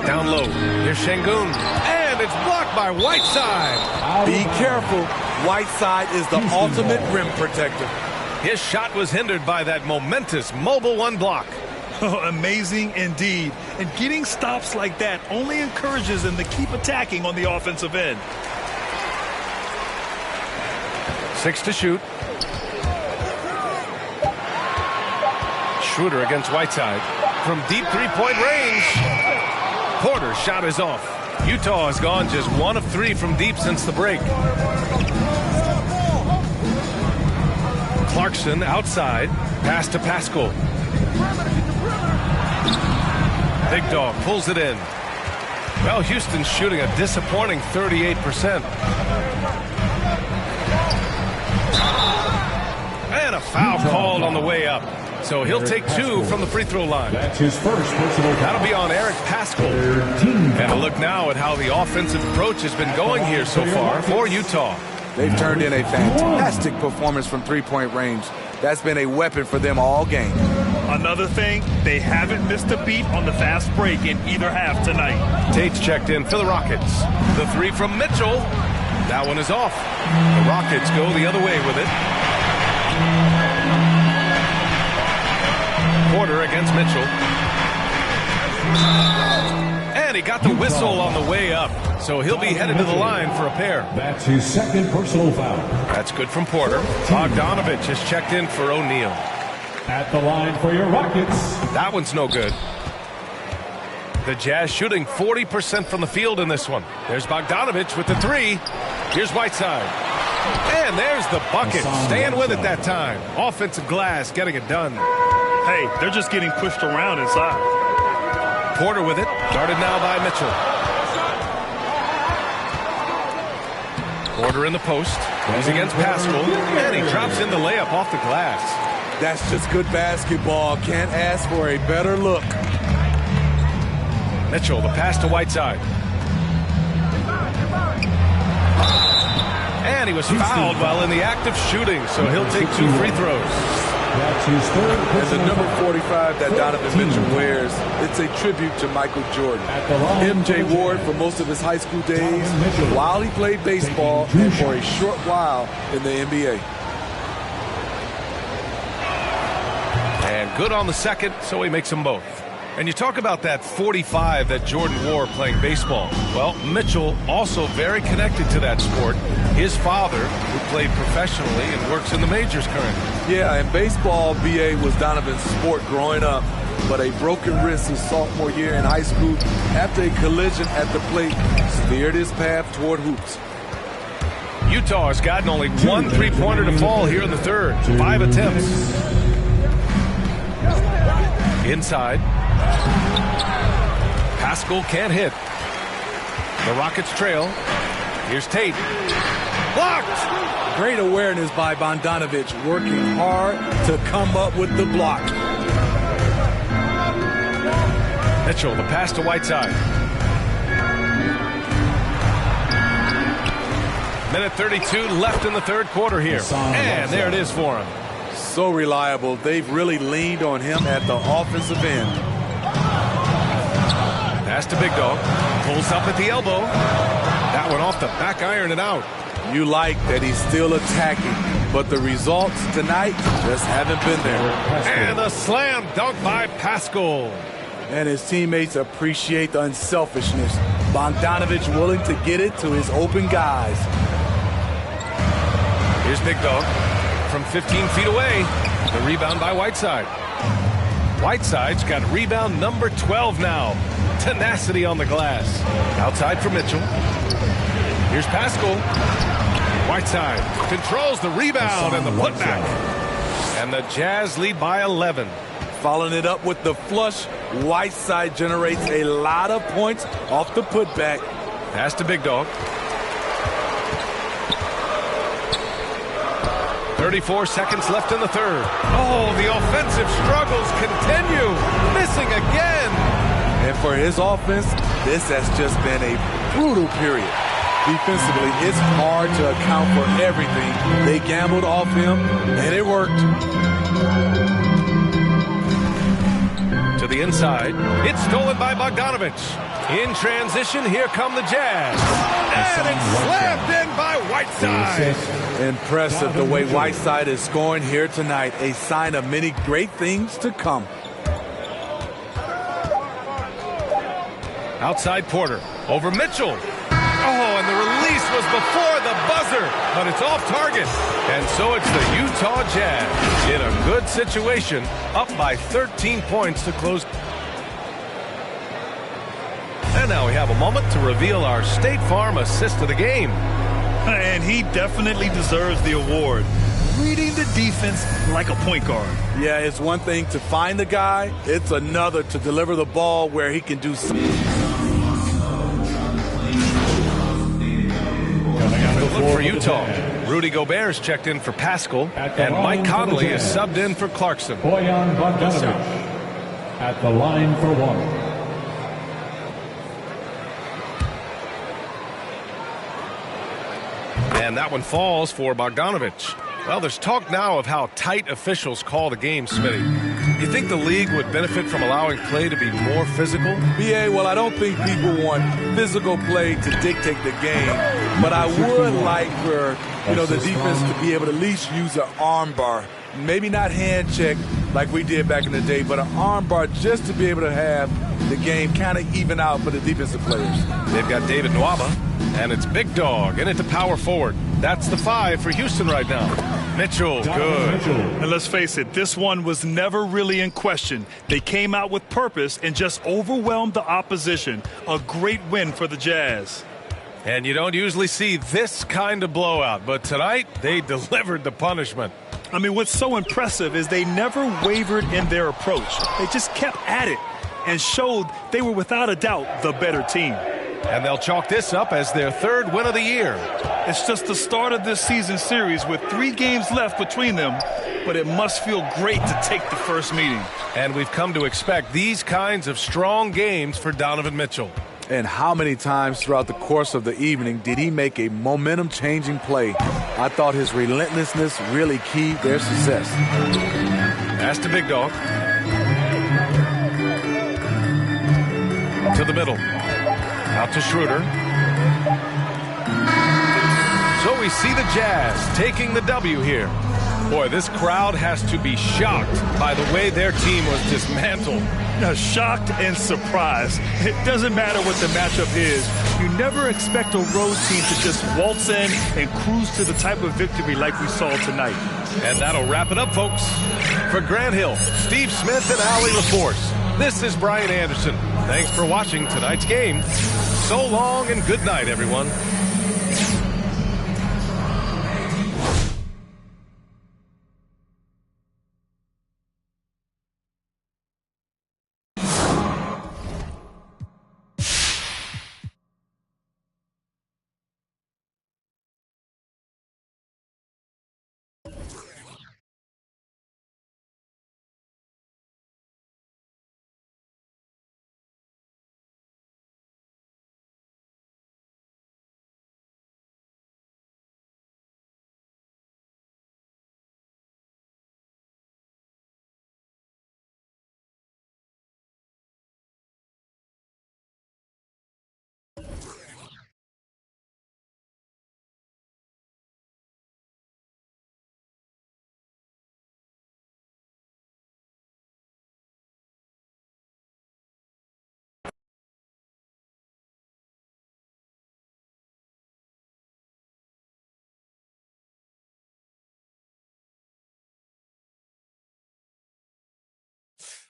Speaker 4: Down low. Here's Şengün. And it's blocked by Whiteside.
Speaker 17: Be careful. Whiteside is the ultimate rim protector.
Speaker 4: His shot was hindered by that momentous mobile 1 block.
Speaker 6: Oh, amazing indeed. And getting stops like that only encourages them to keep attacking on the offensive end.
Speaker 4: 6 to shoot. Schroeder against Whiteside. From deep 3-point range. Porter's shot is off. Utah has gone just 1 of 3 from deep since the break. Clarkson outside. Pass to Paschall. Big Dog pulls it in. Well, Houston's shooting a disappointing 38%. And a foul called on the way up. So he'll take 2 from the free throw line.
Speaker 10: That's his first personal foul.
Speaker 4: That'll be on Eric Paschall. And a look now at how the offensive approach has been going here so far for Utah.
Speaker 17: They've turned in a fantastic performance from 3-point range. That's been a weapon for them all game.
Speaker 6: Another thing, they haven't missed a beat on the fast break in either half tonight.
Speaker 4: Tate's checked in for the Rockets. The 3 from Mitchell. That one is off. The Rockets go the other way with it. Porter against Mitchell. And he got the whistle on the way up, so he'll be headed to the line for a pair.
Speaker 10: That's his second personal foul.
Speaker 4: That's good from Porter. Bogdanovich has checked in for O'Neal.
Speaker 10: At the line for your Rockets.
Speaker 4: That one's no good. The Jazz shooting 40% from the field in this one. There's Bogdanovich with the three. Here's Whiteside. And there's the bucket. Staying with it that time. Offensive glass getting it done.
Speaker 6: Hey, they're just getting pushed around inside.
Speaker 4: Porter with it. Guarded now by Mitchell. Porter in the post. He's against Pascal. And he drops in the layup off the glass.
Speaker 17: That's just good basketball. Can't ask for a better look.
Speaker 4: Mitchell, the pass to Whiteside. And he was fouled while in the act of shooting, so he'll take 2 free throws.
Speaker 10: That's his third.
Speaker 17: And the number 45 that Donovan Mitchell wears, it's a tribute to Michael Jordan. MJ wore it for most of his high school days while he played baseball and for a short while in the NBA.
Speaker 4: And good on the second, so he makes them both. And you talk about that 45 that Jordan wore playing baseball. Well, Mitchell also very connected to that sport. His father, who played professionally and works in the majors currently.
Speaker 17: Yeah, and baseball, BA, was Donovan's sport growing up. But a broken wrist his sophomore year in high school after a collision at the plate steered his path toward hoops.
Speaker 4: Utah has gotten only 1 3-pointer to fall here in the third. 5 attempts. Inside. Pascal can't hit. The Rockets trail. Here's Tate. Blocked!
Speaker 17: Great awareness by Bogdanovich, working hard to come up with the block.
Speaker 4: Mitchell, the pass to Whiteside. Minute 32 left in the third quarter here. And there it is for him.
Speaker 17: So reliable. They've really leaned on him at the offensive end.
Speaker 4: Pass to Big Dog. Pulls up at the elbow. That one off the back iron and out.
Speaker 17: You like that he's still attacking, but the results tonight just haven't been there.
Speaker 4: And a slam dunk by Pascal.
Speaker 17: And his teammates appreciate the unselfishness. Bogdanovich willing to get it to his open guys.
Speaker 4: Here's Big Dog. From 15 feet away, the rebound by Whiteside. Whiteside's got rebound number 12 now. Tenacity on the glass. Outside for Mitchell. Here's Pascal. Whiteside controls the rebound and the putback. And the Jazz lead by 11.
Speaker 17: Following it up with the flush, Whiteside generates a lot of points off the putback.
Speaker 4: Pass to Big Dog. 34 seconds left in the third. Oh, the offensive struggles continue. Missing again.
Speaker 17: And for his offense, this has just been a brutal period. Defensively, it's hard to account for everything. They gambled off him, and it worked.
Speaker 4: To the inside. It's stolen by Bogdanovich. In transition, here come the Jazz. And it's slammed in by Whiteside.
Speaker 17: Impressive the way Whiteside is scoring here tonight. A sign of many great things to come.
Speaker 4: Outside Porter. Over Mitchell. Oh, and the release was before the buzzer, but it's off target. And so it's the Utah Jazz in a good situation, up by 13 points to close. And now we have a moment to reveal our State Farm assist of the game.
Speaker 6: And he definitely deserves the award. Reading the defense like a point guard.
Speaker 17: Yeah, it's one thing to find the guy. It's another to deliver the ball where he can do something.
Speaker 4: Look for Utah. Rudy Gobert is checked in for Pascal, and Mike Conley is subbed in for Clarkson.
Speaker 10: Bojan Bogdanovic at the line for one.
Speaker 4: And that one falls for Bogdanovich. Well, there's talk now of how tight officials call the game, Smitty. You think the league would benefit from allowing play to be more physical?
Speaker 17: BA, well, I don't think people want physical play to dictate the game, but I would like for, the defense to be able to at least use an arm bar. Maybe not hand check, like we did back in the day, but an arm bar just to be able to have the game kind of even out for the defensive players.
Speaker 4: They've got David Nwaba, and it's Big Dog in at the power forward. That's the 5 for Houston right now. Mitchell, good.
Speaker 6: And let's face it, this one was never really in question. They came out with purpose and just overwhelmed the opposition. A great win for the Jazz.
Speaker 4: And you don't usually see this kind of blowout, but tonight they delivered the punishment.
Speaker 6: I mean, what's so impressive is they never wavered in their approach. They just kept at it and showed they were without a doubt the better team.
Speaker 4: And they'll chalk this up as their 3rd win of the year.
Speaker 6: It's just the start of this season series with 3 games left between them, but it must feel great to take the first meeting.
Speaker 4: And we've come to expect these kinds of strong games for Donovan Mitchell.
Speaker 17: And how many times throughout the course of the evening did he make a momentum-changing play? I thought his relentlessness really keyed their success.
Speaker 4: Pass to Big Dog. To the middle. Out to Schroeder. So we see the Jazz taking the W here. Boy, this crowd has to be shocked by the way their team was dismantled.
Speaker 6: Shocked and surprised. It doesn't matter what the matchup is. You never expect a road team to just waltz in and cruise to the type of victory like we saw tonight.
Speaker 4: And that'll wrap it up, folks. For Grant Hill, Steve Smith, and Allie LaForce, this is Brian Anderson. Thanks for watching tonight's game. So long and good night, everyone.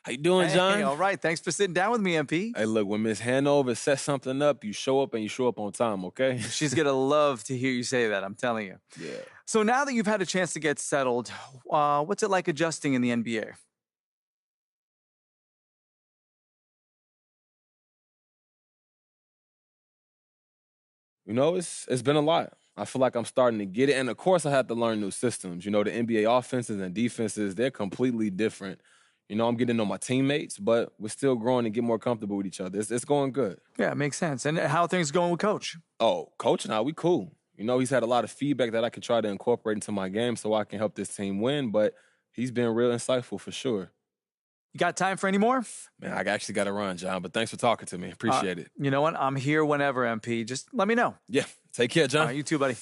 Speaker 8: How you doing, John?
Speaker 16: Hey, all right. Thanks for sitting down with me, MP.
Speaker 8: Hey, look, when Miss Hanover sets something up, you show up and you show up on time, okay?
Speaker 16: She's going to love to hear you say that, I'm telling you.
Speaker 8: Yeah.
Speaker 16: So now that you've had a chance to get settled, what's it like adjusting in the NBA?
Speaker 8: You know, it's been a lot. I feel like I'm starting to get it. And, of course, I had to learn new systems. You know, the NBA offenses and defenses, they're completely different. You know, I'm getting to know my teammates, but we're still growing and get more comfortable with each other. It's going good.
Speaker 16: Yeah, it makes sense. And how are things going with Coach?
Speaker 8: Oh, Coach and I, we cool. You know, he's had a lot of feedback that I can try to incorporate into my game so I can help this team win, but he's been real insightful for sure.
Speaker 16: You got time for any more?
Speaker 8: Man, I actually got to run, John, but thanks for talking to me. Appreciate it.
Speaker 16: You know what? I'm here whenever, MP. Just let me know.
Speaker 8: Yeah. Take care, John.
Speaker 16: You too, buddy.